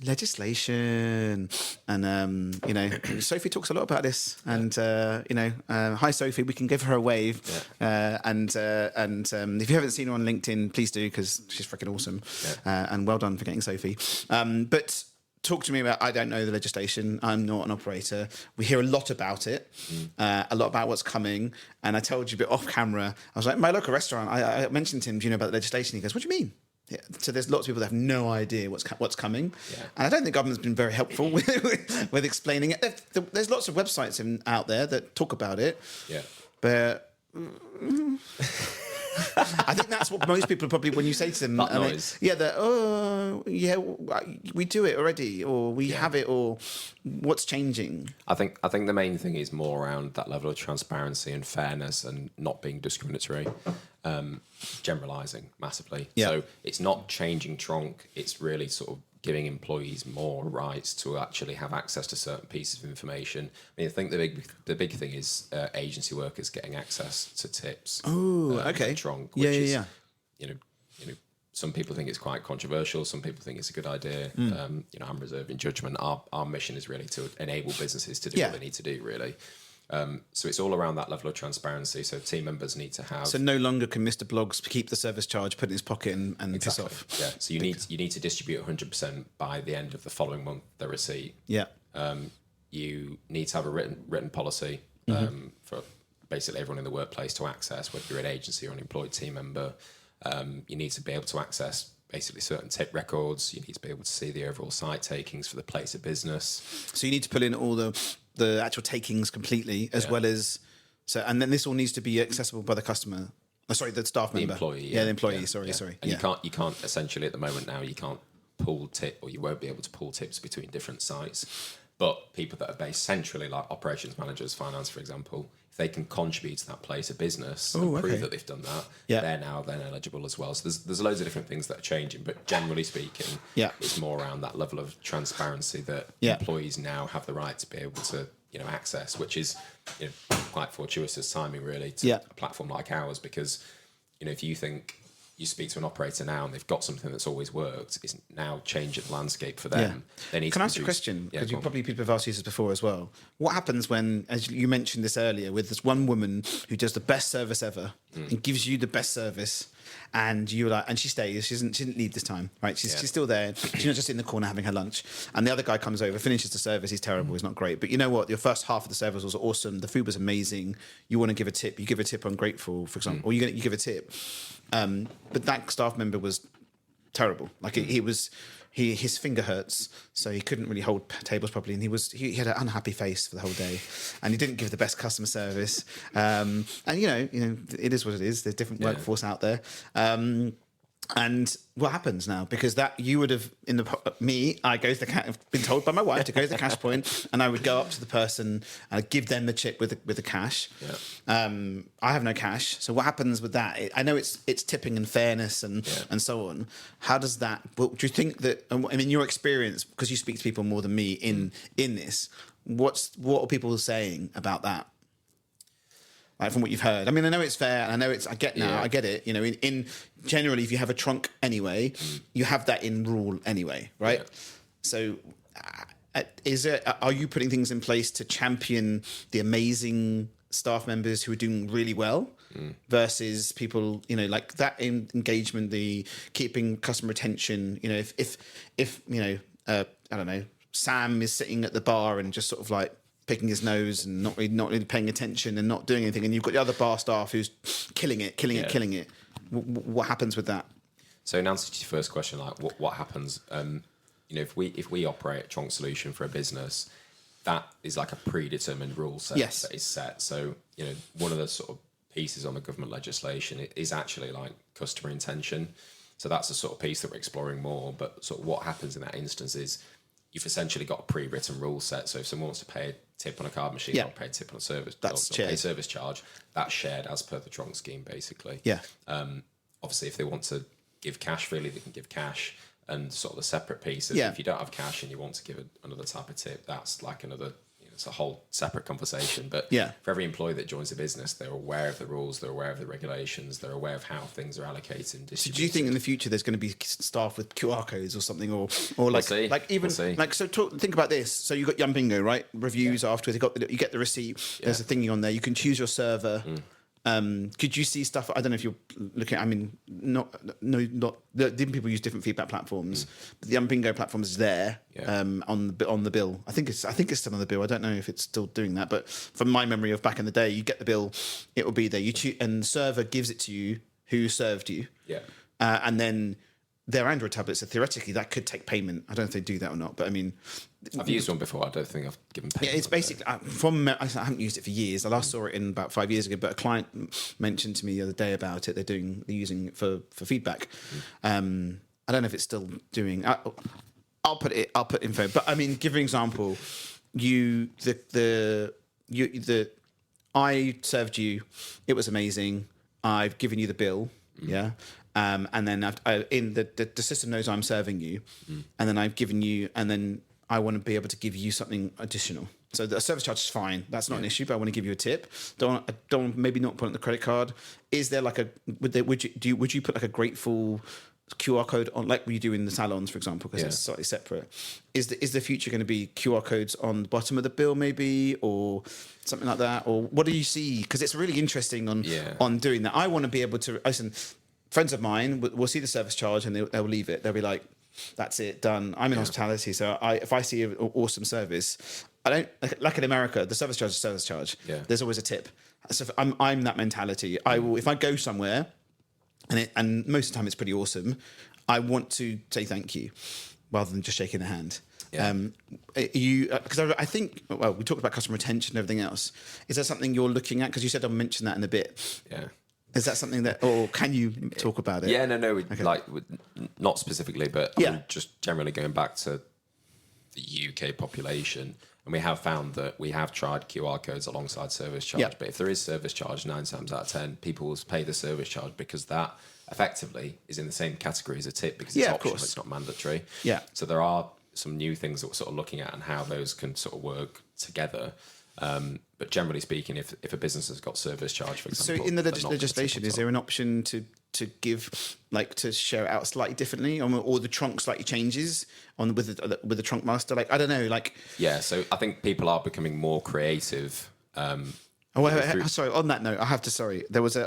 Legislation, and Sophie talks a lot about this. And hi Sophie, we can give her a wave. Yeah. And if you haven't seen her on LinkedIn, please do because she's freaking awesome. Yeah. And well done for getting Sophie. But talk to me about. I don't know the legislation. I'm not an operator. We hear a lot about it, a lot about what's coming. And I told you a bit off camera. I was like, my local restaurant. I mentioned to him, do you know about the legislation? He goes, what do you mean? Yeah. So there's lots of people that have no idea what's coming, and I don't think the government's been very helpful with explaining it. There's lots of websites out there that talk about it, but I think that's what most people probably when you say to them, we do it already, or we have it, or what's changing. I think the main thing is more around that level of transparency and fairness and not being discriminatory. Generalizing massively. So it's not changing trunk, it's really sort of giving employees more rights to actually have access to certain pieces of information. I mean, I think the big thing is agency workers getting access to tips. Oh, okay. Trunk, which is some people think it's quite controversial. Some people think it's a good idea. I'm reserving judgment. Our mission is really to enable businesses to do what they need to do, really. So it's all around that level of transparency. So team members need to have. So no longer can Mr. Blogs keep the service charge, put it in his pocket, and piss off. Yeah. So you need to distribute 100% by the end of the following month. The receipt. Yeah. You need to have a written policy for basically everyone in the workplace to access, whether you're an agency or an employed team member. You need to be able to access basically certain tip records. You need to be able to see the overall site takings for the place of business. So you need to pull in all the the actual takings completely, as well as and then this all needs to be accessible by the customer. Oh, sorry, the staff member. The employee. Yeah, the employee. Sorry. And you can't essentially at the moment now, you can't pull or you won't be able to pull tips between different sites. But people that are based centrally, like operations managers, finance, for example, if they can contribute to that place of business and prove that they've done that, they're now then eligible as well. So there's loads of different things that are changing, but generally speaking, it's more around that level of transparency that employees now have the right to be able to access, which is quite fortuitous timing really to a platform like ours, because if you think you speak to an operator now and they've got something that's always worked, it's now changing the landscape for them. They need Can I ask you a question? Because people have asked you this before as well. What happens when, as you mentioned this earlier, with this one woman who does the best service ever and gives you the best service, and you're like, and she stays. She didn't leave this time, right? She's still there. She's not just in the corner having her lunch. And the other guy comes over, finishes the service. He's terrible. He's not great. But you know what? Your first half of the service was awesome. The food was amazing. You want to give a tip. You give a tip on grateful, for example, or you give a tip. But that staff member was terrible. Like his finger hurts, so he couldn't really hold tables properly, and he had an unhappy face for the whole day, and he didn't give the best customer service. And it is what it is. There's different workforce out there. And what happens now? Because that you would have I go to the I've been told by my wife to go to the cash point, and I would go up to the person and I'd give them the chip with the cash. I have no cash, so what happens with that? I know it's tipping and fairness and so on. How does that? Well, do you think that? I mean, your experience, because you speak to people more than me in this. What are people saying about that? Like from what you've heard, I mean, I know it's fair, and I know I get it. In generally, if you have a trunk anyway, you have that in rule anyway, right? Yeah. So, are you putting things in place to champion the amazing staff members who are doing really well versus people, like that engagement, the keeping customer retention? If I don't know, Sam is sitting at the bar and just sort of like picking his nose and not really paying attention and not doing anything, and you've got the other bar staff who's killing it. What happens with that? So in answer to your first question, like what happens, if we operate a trunk solution for a business, that is like a predetermined rule set that is set. So one of the sort of pieces on the government legislation is actually like customer intention. So that's the sort of piece that we're exploring more. But sort of what happens in that instance is you've essentially got a pre-written rule set. So if someone wants to pay a tip on a card machine or pay a tip on a service, pay a service charge, that's shared as per the trunk scheme, basically. Yeah. Obviously, if they want to give cash freely, they can give cash. And sort of the separate pieces, if you don't have cash and you want to give another type of tip, that's like another, it's a whole separate conversation. But for every employee that joins a business, they're aware of the rules, they're aware of the regulations, they're aware of how things are allocated and distributed. So do you think in the future there's going to be staff with QR codes or something, or like think about this? So you got Yum Bingo, right? Reviews afterwards. You get the receipt. There's a thingy on there. You can choose your server. Could you see stuff? I don't know if you're looking. I mean, different people use different feedback platforms, but the Bingo platform is there on the bill. I think it's still on the bill. I don't know if it's still doing that, but from my memory of back in the day, you get the bill, it will be there. You choose, and the server gives it to you who served you, and then they're Android tablets, so theoretically that could take payment. I don't know if they do that or not, but I mean, I've used one before. I don't think I've given payment. Yeah, it's basically I haven't used it for years. I last saw it in about 5 years ago, but a client mentioned to me the other day about it. They're using it for feedback. I don't know if it's still doing. I'll put info. But I mean, give an example. I served you. It was amazing. I've given you the bill. Yeah. And then the system knows I'm serving you, and then I've given you, and then I want to be able to give you something additional. So the service charge is fine. That's not an issue, but I want to give you a tip. Don't maybe not put it on the credit card. Is there like would you put like a grateful QR code on, like you do in the salons, for example, because it's slightly separate? Is the future going to be QR codes on the bottom of the bill, maybe, or something like that? Or what do you see? Because it's really interesting on doing that. I want to be able to listen. Friends of mine will see the service charge and they'll leave it. They'll be like, "That's it, done." I'm in hospitality, so if I see an awesome service, I don't like in America. The service charge is service charge. Yeah. There's always a tip. So I'm that mentality. I will, if I go somewhere, and most of the time it's pretty awesome, I want to say thank you rather than just shaking the hand. Yeah. You because I think we talked about customer retention and everything else. Is that something you're looking at? Because you said I'll mention that in a bit. Yeah. Is that something that, or can you talk about it? Yeah, no, not specifically, but I mean, just generally going back to the UK population, and we have found that we have tried QR codes alongside service charge, but if there is service charge, 9 times out of 10, people will pay the service charge because that effectively is in the same category as a tip because it's optional, it's not mandatory. Yeah. So there are some new things that we're sort of looking at and how those can sort of work together. But generally speaking, if a business has got service charge, for example, so in the legislation, is there an option to give to share it out slightly differently, or the trunk slightly changes with the trunk master? Like I don't know, like yeah. So I think people are becoming more creative. Sorry. On that note, I have to. Sorry, there was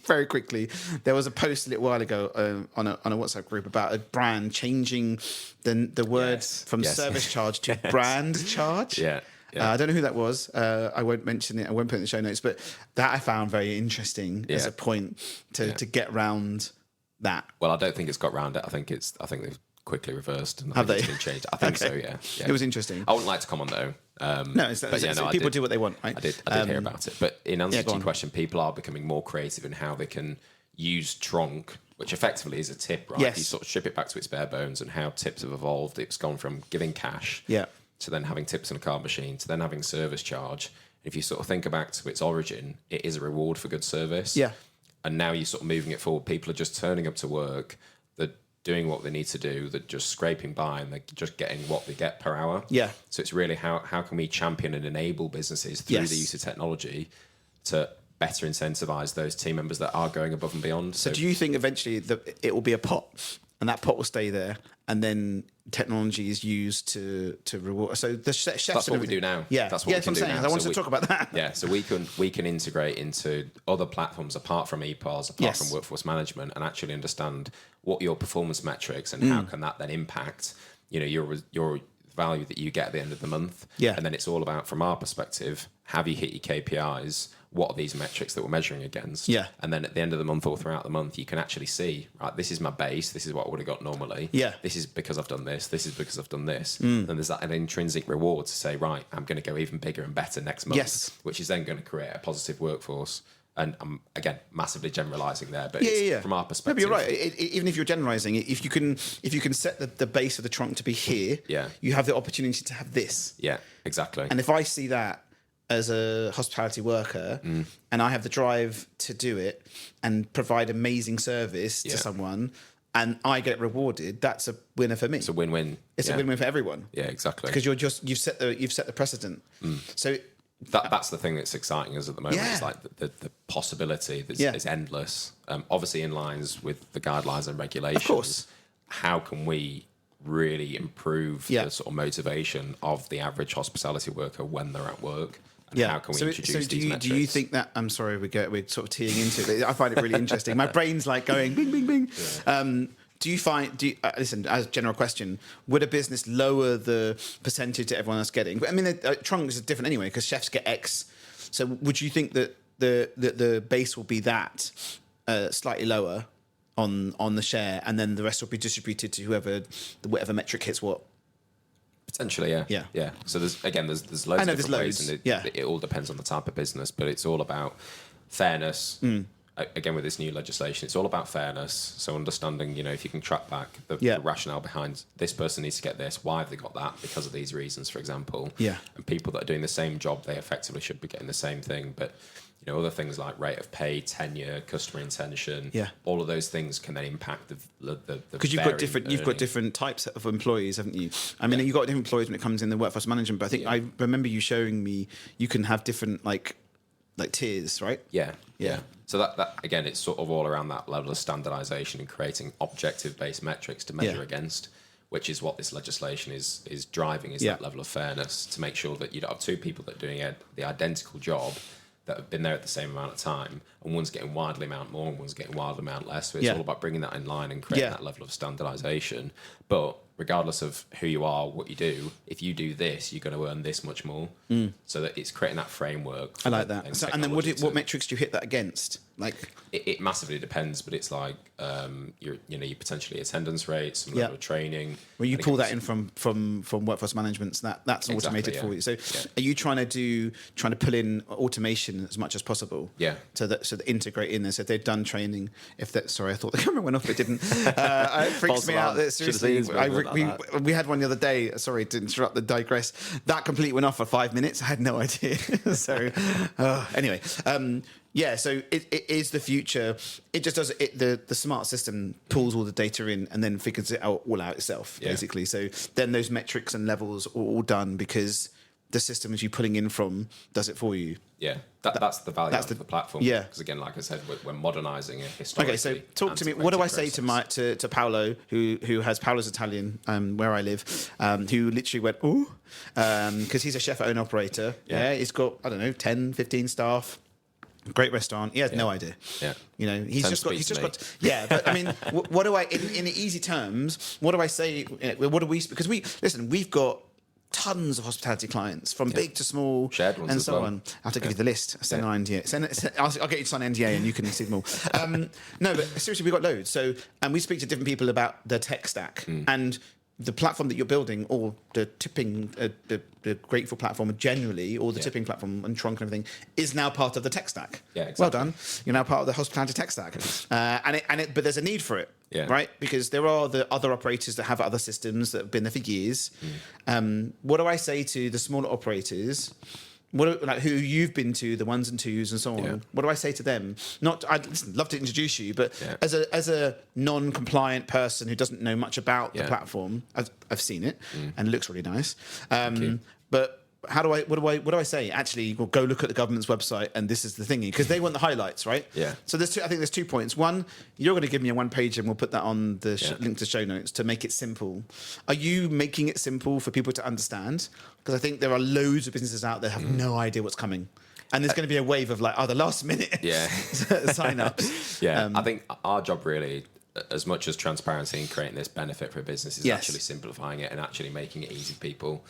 very quickly. There was a post a little while ago on a WhatsApp group about a brand changing the word from service charge to brand charge. Yeah. I don't know who that was. I won't mention it. I won't put it in the show notes. But that I found very interesting as a point to get round that. Well, I don't think it's got round it. I think they've quickly reversed and have they? It's been changed. I think so. Yeah. It was interesting. I wouldn't like to comment though. People do what they want, right? I did hear about it. But in answer to your question, people are becoming more creative in how they can use trunk, which effectively is a tip, right? Yes. You sort of strip it back to its bare bones, and how tips have evolved. It's gone from giving cash. To then having tips in a card machine, to then having service charge. If you sort of think back to its origin, it is a reward for good service. Yeah. And now you're sort of moving it forward. People are just turning up to work, they're doing what they need to do, they're just scraping by, and they're just getting what they get per hour. Yeah. So it's really how can we champion and enable businesses through the use of technology to better incentivize those team members that are going above and beyond. So do you think eventually that it will be a pot, and that pot will stay there, and then technology is used to reward? So the chefs. That's what we do now. Yeah, that's what we can do now. I wanted to talk about that. Yeah, so we can integrate into other platforms apart from EPOS, apart from workforce management, and actually understand what your performance metrics and how can that then impact your value that you get at the end of the month. Yeah, and then it's all about, from our perspective, have you hit your KPIs? What are these metrics that we're measuring against? Yeah. And then at the end of the month or throughout the month, you can actually see, right, this is my base. This is what I would have got normally. Yeah. This is because I've done this. This is because I've done this. And there's that an intrinsic reward to say, right, I'm going to go even bigger and better next month. Yes. Which is then going to create a positive workforce. And I'm, again, massively generalising there. But from our perspective. No, but you're right. Even if you're generalising, if you can set the base of the trunk to be here, you have the opportunity to have this. Yeah, exactly. And if I see that as a hospitality worker and I have the drive to do it and provide amazing service to someone and I get rewarded, that's a winner for me. It's a win-win. It's a win-win for everyone. Yeah, exactly. Because you've set the precedent. So that's the thing that's exciting us at the moment. It's like the possibility is endless. Obviously in lines with the guidelines and regulations. Of course. How can we really improve the sort of motivation of the average hospitality worker when they're at work? How can we introduce these metrics? Do you think that? I'm sorry, we're sort of teeing into it. I find it really interesting. My brain's like going bing, bing, bing. Yeah. Listen, as a general question, would a business lower the percentage that everyone else is getting? I mean, trunks are different anyway because chefs get X. So would you think that the base will be that slightly lower on the share, and then the rest will be distributed to whatever metric hits what? Potentially, yeah. So there's loads of different ways, and it all depends on the type of business, but it's all about fairness. Again, with this new legislation, it's all about fairness. So understanding, if you can track back the rationale behind this person needs to get this, why have they got that? Because of these reasons, for example. Yeah. And people that are doing the same job, they effectively should be getting the same thing, but other things like rate of pay, tenure, customer intention, all of those things can then impact the because you've got different types of employees, haven't you? I mean, you've got different employees when it comes in the workforce management, but I think I remember you showing me you can have different like tiers, right? Yeah. So that again, it's sort of all around that level of standardization and creating objective-based metrics to measure against, which is what this legislation is driving, is that level of fairness to make sure that you don't have two people that are doing the identical job that have been there at the same amount of time, and one's getting wildly amount more and one's getting wildly amount less. So it's all about bringing that in line and creating that level of standardization. But regardless of who you are, what you do, if you do this, you're going to earn this much more. So that it's creating that framework. I like that. So, and then what metrics do you hit that against? Like it massively depends, but it's like your potentially attendance rates, some level of training. Well, you pull that in from workforce management, so that's automated for you. So are you trying to pull in automation as much as possible? Yeah. So that integrate in there. So if they've done training, sorry, I thought the camera went off, but it didn't. It freaks me out. Seriously, we had one the other day. Sorry to interrupt the digress. That completely went off for 5 minutes. I had no idea. So anyway. Yeah, so it is the future. It just does the smart system pulls all the data in and then figures it all out itself, basically. So then those metrics and levels are all done because the system as you pulling in from does it for you. Yeah, that's the value of the platform. Yeah, because again, like I said, we're modernising it historically. Okay, so talk to me. What do I say to Paolo, who has Paolo's Italian, where I live, who literally went because he's a chef owner operator. Yeah, he's got 10, 15 staff. Great restaurant. He has no idea. Yeah. He's just got. Yeah, but I mean, what do I, in easy terms, what do I say? What do we? Because we've got tons of hospitality clients from big to small, shared ones and as so well. on. I have to give you the list. Send an NDA. I'll get you to sign an NDA and you can see them all. No, but seriously, we've got loads. So, and we speak to different people about their tech stack and the platform that you're building, or the tipping, the Grateful platform generally, or the tipping platform and Tronc and everything, is now part of the tech stack. Yeah, exactly. Well done. You're now part of the hospitality tech stack, but there's a need for it, right? Because there are the other operators that have other systems that have been there for years. What do I say to the smaller operators? Who you've been to, the ones and twos and so on. Yeah. What do I say to them? I'd love to introduce you, but as a non-compliant person who doesn't know much about the platform, I've seen it and it looks really nice. But what do I say? Actually, well, go look at the government's website and this is the thingy, because they want the highlights, right? Yeah. So I think there's 2 points. One, you're going to give me a one page and we'll put that on the link to show notes to make it simple. Are you making it simple for people to understand? Because I think there are loads of businesses out there that have no idea what's coming. And there's going to be a wave of the last minute sign-ups. Yeah, I think our job really, as much as transparency and creating this benefit for a business, is actually simplifying it and actually making it easy for people.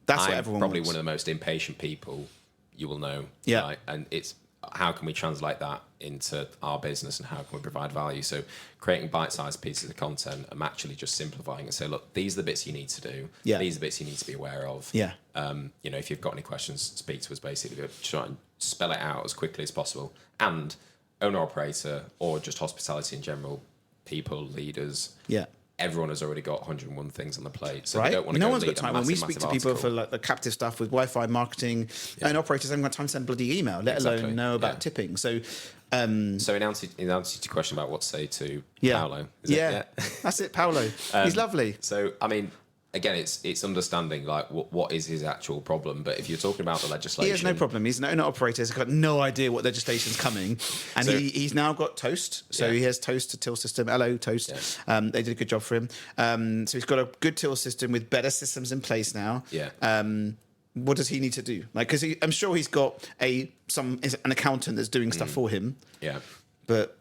That's what everyone probably wants. One of the most impatient people you will know. Yeah. Right? And it's how can we translate that into our business and how can we provide value? So creating bite-sized pieces of content and actually just simplifying and say, look, these are the bits you need to do. Yeah. These are the bits you need to be aware of. Yeah. If you've got any questions, speak to us basically. Try and spell it out as quickly as possible. And owner-operator or just hospitality in general, people, leaders. Yeah. Everyone has already got 101 things on the plate, so right? they don't want to no go one's lead got time. a massive, When we speak to people for the captive stuff with Wi-Fi marketing, and operators haven't got time to send bloody email, let alone know about tipping. So, so in answer to your question about what to say to Paolo, that's it, Paolo. He's lovely. So, I mean, again, it's understanding what is his actual problem. But if you're talking about the legislation, he has no problem. He's an owner operator. He's got no idea what legislation's coming, and he's now got Toast. So he has Toast, a till system. Hello, Toast. Yeah. They did a good job for him. So he's got a good till system with better systems in place now. Yeah. What does he need to do? Because I'm sure he's got an accountant that's doing stuff for him. Yeah. But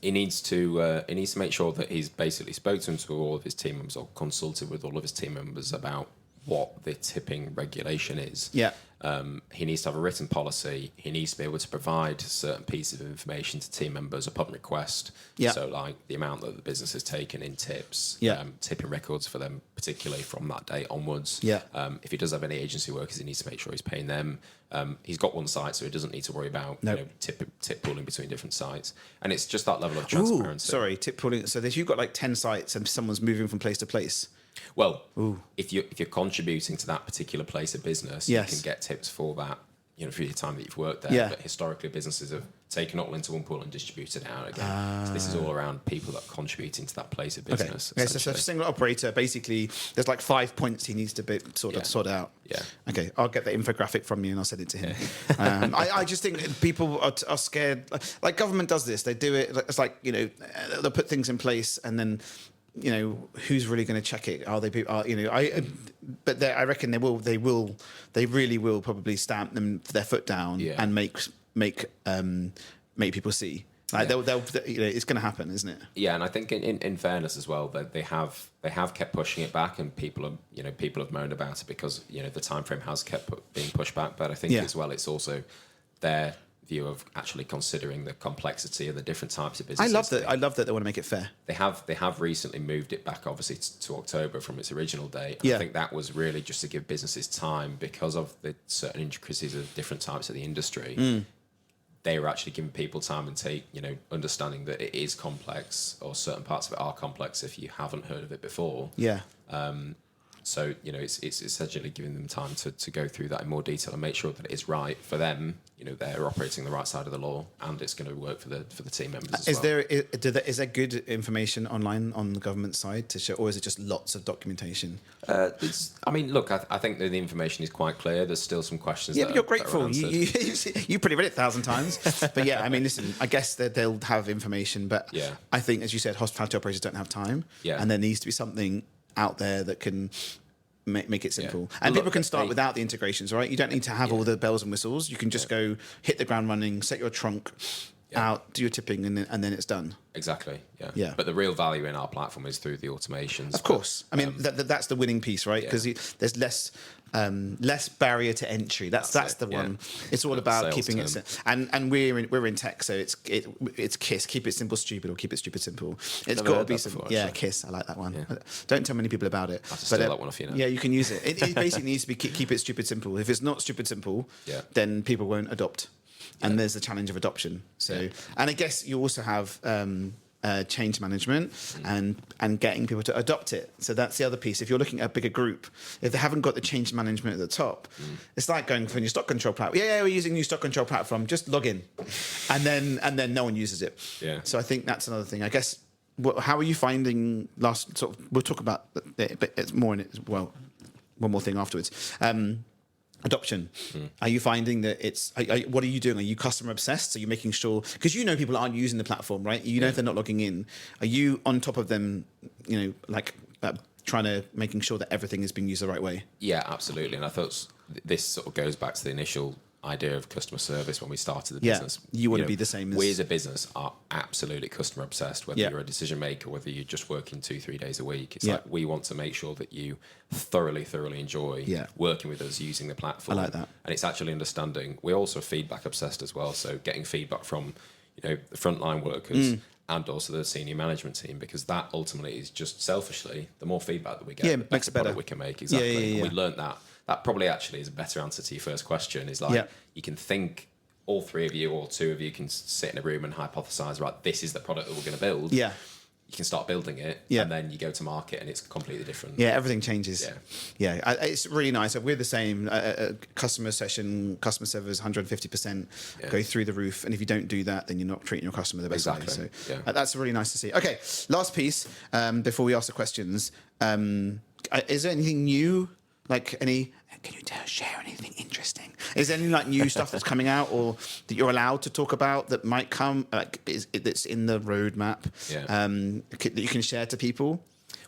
he needs to make sure that he's basically spoken to all of his team members or consulted with all of his team members about what the tipping regulation is. Yeah. He needs to have a written policy. He needs to be able to provide certain pieces of information to team members upon request. Yeah. So like the amount that the business has taken in tips, tipping records for them, particularly from that date onwards. Yeah. If he does have any agency workers, he needs to make sure he's paying them. He's got one site, so he doesn't need to worry about tip pooling between different sites. And it's just that level of transparency. Tip pooling. So if you've got like 10 sites and someone's moving from place to place. Well, if you're contributing to that particular place of business, you can get tips for that, for your time that you've worked there. Yeah. But historically, businesses have taken it all into one pool and distributed it out again. So this is all around people that are contributing to that place of business. Okay, so a single operator, basically, there's like 5 points he needs to sort out. Yeah. Okay, I'll get the infographic from you and I'll send it to him. I just think people are scared. Like government does this. They do it. It's like, they'll put things in place and then, who's really going to check it? Are they? But I reckon they really will probably stamp their foot down and make people see. Like they'll it's going to happen, isn't it? Yeah, and I think in fairness as well, that they have kept pushing it back, and people have moaned about it because the time frame has kept being pushed back. But I think as well, it's also their view of actually considering the complexity of the different types of businesses. I love that they want to make it fair. They have recently moved it back, obviously, to October from its original date. Yeah. I think that was really just to give businesses time because of the certain intricacies of different types of the industry. They were actually giving people time and understanding that it is complex, or certain parts of it are complex if you haven't heard of it before. Yeah. So it's essentially giving them time to go through that in more detail and make sure that it is right for them. They're operating the right side of the law, and it's going to work for the team members as well. Is there good information online on the government side to show, or is it just lots of documentation? Look, I think that the information is quite clear. There's still some questions. Yeah, but you're grateful. You probably read it 1,000 times. But yeah, I mean, listen, I guess that they'll have information, but yeah. I think, as you said, hospitality operators don't have time, and there needs to be something out there that can make it simple. Yeah. And people can start without the integrations, right? You don't need to have all the bells and whistles. You can just go hit the ground running, set your trunk out, do your tipping, and then it's done. Exactly. Yeah. But the real value in our platform is through the automations. Of course. I mean, that's the winning piece, right? Because there's less barrier to entry. That's the one. It's all about keeping it simple. And we're in tech, so it's KISS. Keep it simple, stupid, or keep it stupid, simple. It's got to be simple. Yeah, KISS. I like that one. Yeah. Don't tell many people about it. I have to steal that one off you now. Yeah, you can use it. It basically needs to be keep it stupid, simple. If it's not stupid, simple, then people won't adopt. And there's the challenge of adoption. So, and I guess you also have change management and getting people to adopt it. So that's the other piece. If you're looking at a bigger group, if they haven't got the change management at the top, it's like going for your stock control platform. Yeah, we're using new stock control platform. Just log in, and then no one uses it. Yeah. So I think that's another thing. I guess. How are you finding we'll talk about it, but it's more in it as well. One more thing afterwards. Adoption. Are you finding that what are you doing? Are you customer obsessed? Are you making sure, because people aren't using the platform, right? If they're not logging in, are you on top of them, trying to making sure that everything is being used the right way? Yeah, absolutely. And I thought this sort of goes back to the initial idea of customer service when we started the business. You want to be the same. We as a business are absolutely customer obsessed, whether you're a decision maker, whether you're just working 2-3 days a week. It's like we want to make sure that you thoroughly enjoy working with us, using the platform. I like that. And it's actually understanding. We're also feedback obsessed as well, so getting feedback from the frontline workers and also the senior management team, because that ultimately is just selfishly, the more feedback that we get, the better product we can make. Exactly. And we learned that. That probably actually is a better answer to your first question, is like you can think, all three of you or two of you can sit in a room and hypothesize, right, this is the product that we're going to build. Yeah. You can start building it, and then you go to market and it's completely different. Yeah, everything changes. Yeah. It's really nice. We're the same. Customer session, customer service, 150% go through the roof. And if you don't do that, then you're not treating your customer the best way. So that's really nice to see. Okay, last piece before we ask the questions. Is there anything new? Can you share anything interesting? Is there any new stuff that's coming out, or that you're allowed to talk about that might come? That's in the roadmap that you can share to people?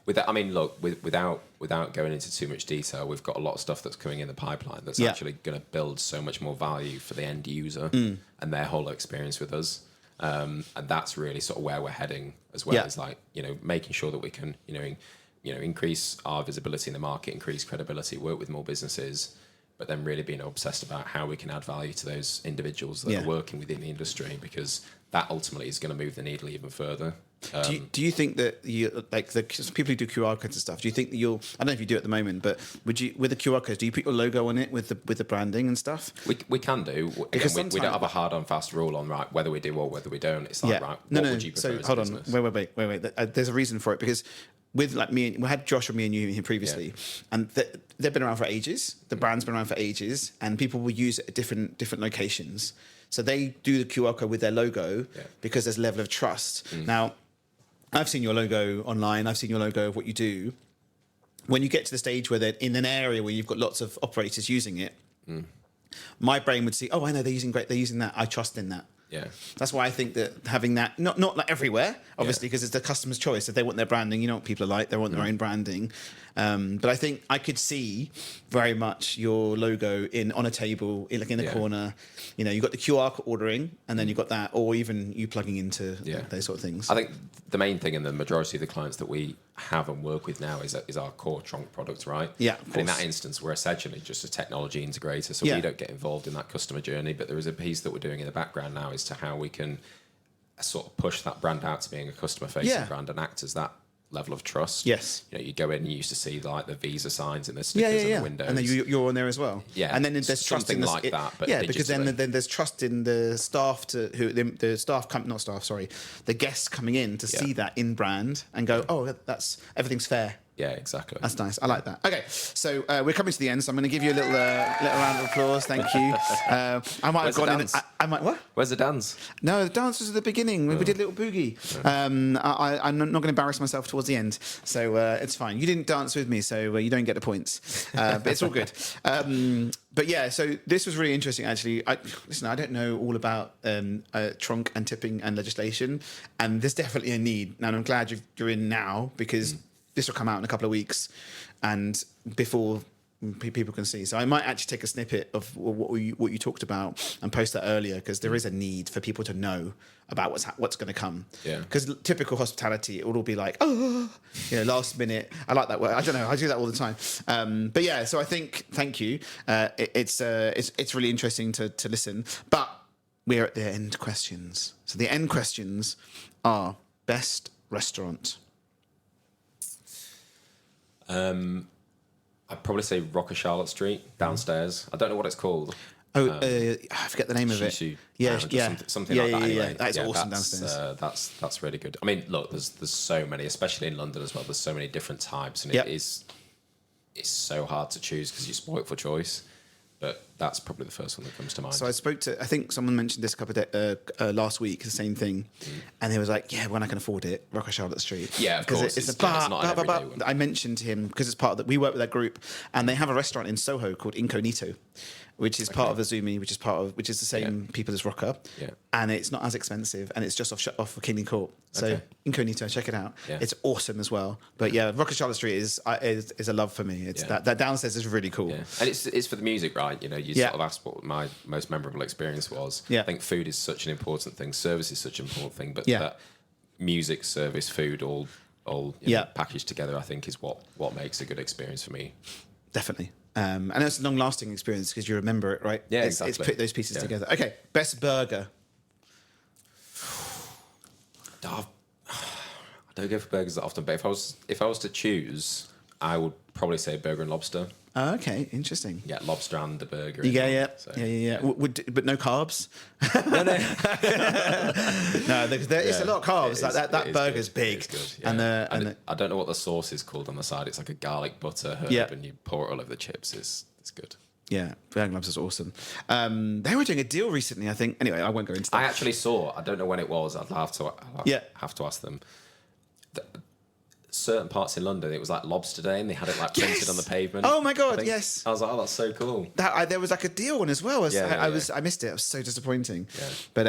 Without going into too much detail, we've got a lot of stuff that's coming in the pipeline that's actually going to build so much more value for the end user and their whole experience with us. And that's really sort of where we're heading as well. Is making sure that we can increase our visibility in the market, increase credibility, work with more businesses, but then really being obsessed about how we can add value to those individuals that are working within the industry, because that ultimately is going to move the needle even further. Do you think that the people who do QR codes and stuff? Do you think that I don't know if you do at the moment, but would you, with the QR codes, do you put your logo on it with the branding and stuff? We can do. Again, we don't have a hard and fast rule on whether we do or whether we don't. It's like what would you prefer? So hold on, wait. There's a reason for it, because with we had Josh and me and you here previously, and they've been around for ages. The brand's been around for ages, and people will use it at different locations. So they do the QR code with their logo because there's a level of trust. Now, I've seen your logo online. I've seen your logo of what you do. When you get to the stage where they're in an area where you've got lots of operators using it, my brain would see, oh, I know they're using that. I trust in that. Yeah. That's why I think that having that, not like everywhere, obviously, because it's the customer's choice. If they want their branding, you know what people are like, they want their own branding. But I think I could see very much your logo on a table, in the corner. You know, you got the QR ordering, and then you got that, or even you plugging into those sort of things. I think the main thing, and the majority of the clients that we have and work with now is our core trunk product, right? Yeah, And in that instance, we're essentially just a technology integrator, so we don't get involved in that customer journey. But there is a piece that we're doing in the background now as to how we can sort of push that brand out to being a customer-facing brand and act as that level of trust. Yes. You know, you go in, you used to see like the Visa signs and the stickers on the windows. And then you're on there as well. Yeah. And then there's trust in like that. But because then there's trust in the staff the guests coming in to see that in brand and go, oh, everything's fair. Yeah, exactly. That's nice. I like that. Okay, so we're coming to the end, so I'm going to give you a little round of applause. Thank you. I might have gone in. I might what? Where's the dance? No, the dance was at the beginning. We did a little boogie. I'm not going to embarrass myself towards the end, so it's fine. You didn't dance with me, so you don't get the points. But it's all good. But yeah, so this was really interesting, actually. I don't know all about trunk and tipping and legislation, and there's definitely a need. And I'm glad you're in now because this will come out in a couple of weeks, and before people can see. So I might actually take a snippet of what you talked about and post that earlier, because there is a need for people to know about what's going to come. Yeah. Because typical hospitality, it will all be like, last minute. I like that word. I don't know. I do that all the time. But yeah, so I think, thank you. It's really interesting to listen. But we're at the end questions. So the end questions are best restaurant. I'd probably say Rocker Charlotte Street downstairs. I don't know what it's called. I forget the name of it. Something like that. Anyway. Yeah. That's awesome downstairs. That's really good. I mean, look, there's so many, especially in London as well. There's so many different types, and it's so hard to choose because you're spoilt for choice. But that's probably the first one that comes to mind. So I think someone mentioned this a couple of last week, the same thing. And they was like, when I can afford it, Rocker Charlotte Street. Yeah, of course. It's not an everyday one. I mentioned to him, because it's part of that, we work with that group, and they have a restaurant in Soho called Incognito, which is part of Azumi, which is the same people as Rocker. Yeah. And it's not as expensive, and it's just off of Kingly Court. So Incognito, check it out. Yeah. It's awesome as well. But yeah, Rocker Charlotte Street is a love for me. It's that downstairs is really cool. Yeah. And it's for the music, right? You know, you sort of asked what my most memorable experience was. Yeah. I think food is such an important thing. Service is such an important thing. But that music, service, food, all packaged together, I think is what makes a good experience for me. Definitely. And it's a long-lasting experience because you remember it, right? Yeah, exactly. It's put those pieces together. Okay, best burger. I don't go for burgers that often, but if I was to choose, I would probably say burger and lobster. Oh, okay, interesting. Yeah, lobster and the burger. Yeah. But no carbs. No. It's a lot of carbs. That burger's big. It's good. Yeah. And I don't know what the sauce is called on the side. It's like a garlic butter herb, and you pour it all over the chips. It's good. Yeah, burger and lobster's awesome. They were doing a deal recently, I think. Anyway, I won't go into that. I actually saw. I don't know when it was. I'll have to ask them. Certain parts in London, it was like Lobster Day, and they had it like printed on the pavement. Oh my god, yes! I was like, oh, that's so cool. There was like a deal one as well. I missed it. It was so disappointing. Yeah. But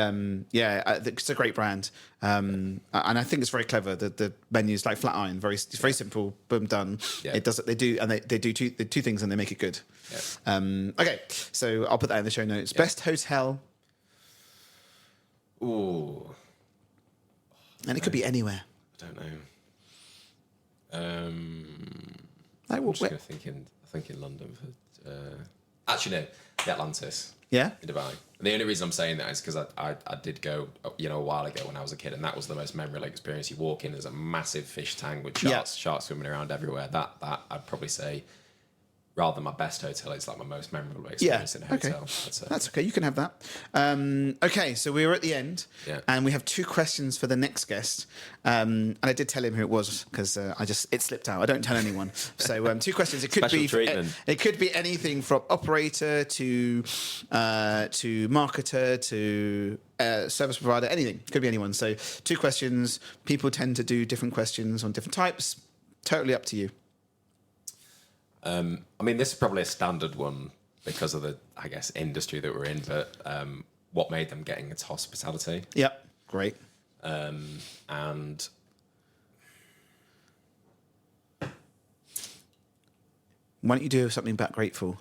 it's a great brand, and I think it's very clever. The menus like Flatiron, it's very simple, boom, done. Yeah. It does it. They do, and they do two things, and they make it good. Yeah. Okay, so I'll put that in the show notes. Yeah. Best hotel. Ooh. And it could be anywhere. I don't know. I'm just going to think in London. Actually, no, the Atlantis. Yeah? In Dubai. The only reason I'm saying that is because I did go, a while ago when I was a kid, and that was the most memorable experience. You walk in, there's a massive fish tank with sharks swimming around everywhere. That I'd probably say, rather than my best hotel, it's like my most memorable experience in a hotel. Okay. That's okay. You can have that. Okay, so we were at the end, and we have 2 questions for the next guest. And I did tell him who it was because it slipped out. I don't tell anyone. So 2 questions. It could it could be anything from operator to marketer to service provider. Anything. Could be anyone. So 2 questions. People tend to do different questions on different types. Totally up to you. I mean, this is probably a standard one because of the, I guess, industry that we're in. But what made them getting into hospitality. Yep. Great. And Why don't you do something about grateful?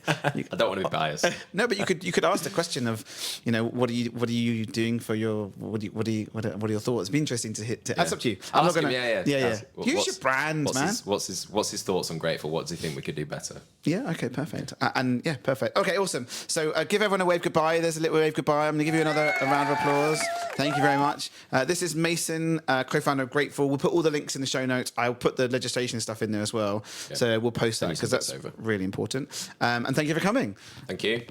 I don't want to be biased. No, but you could ask the question of, what are you doing for your what are your thoughts? It'd be interesting to hit. That's up to you. I'll ask him, yeah. Use your brand, man. What's his thoughts on grateful? What does he think we could do better? Yeah. Okay. Perfect. Perfect. Okay. Awesome. So give everyone a wave goodbye. There's a little wave goodbye. I'm going to give you another round of applause. Thank you very much. This is Mason, co-founder of Grateful. We'll put all the links in the show notes. I'll put the legislation stuff in there as well. Yeah. So we'll post that because that's really important. And thank you for coming. Thank you.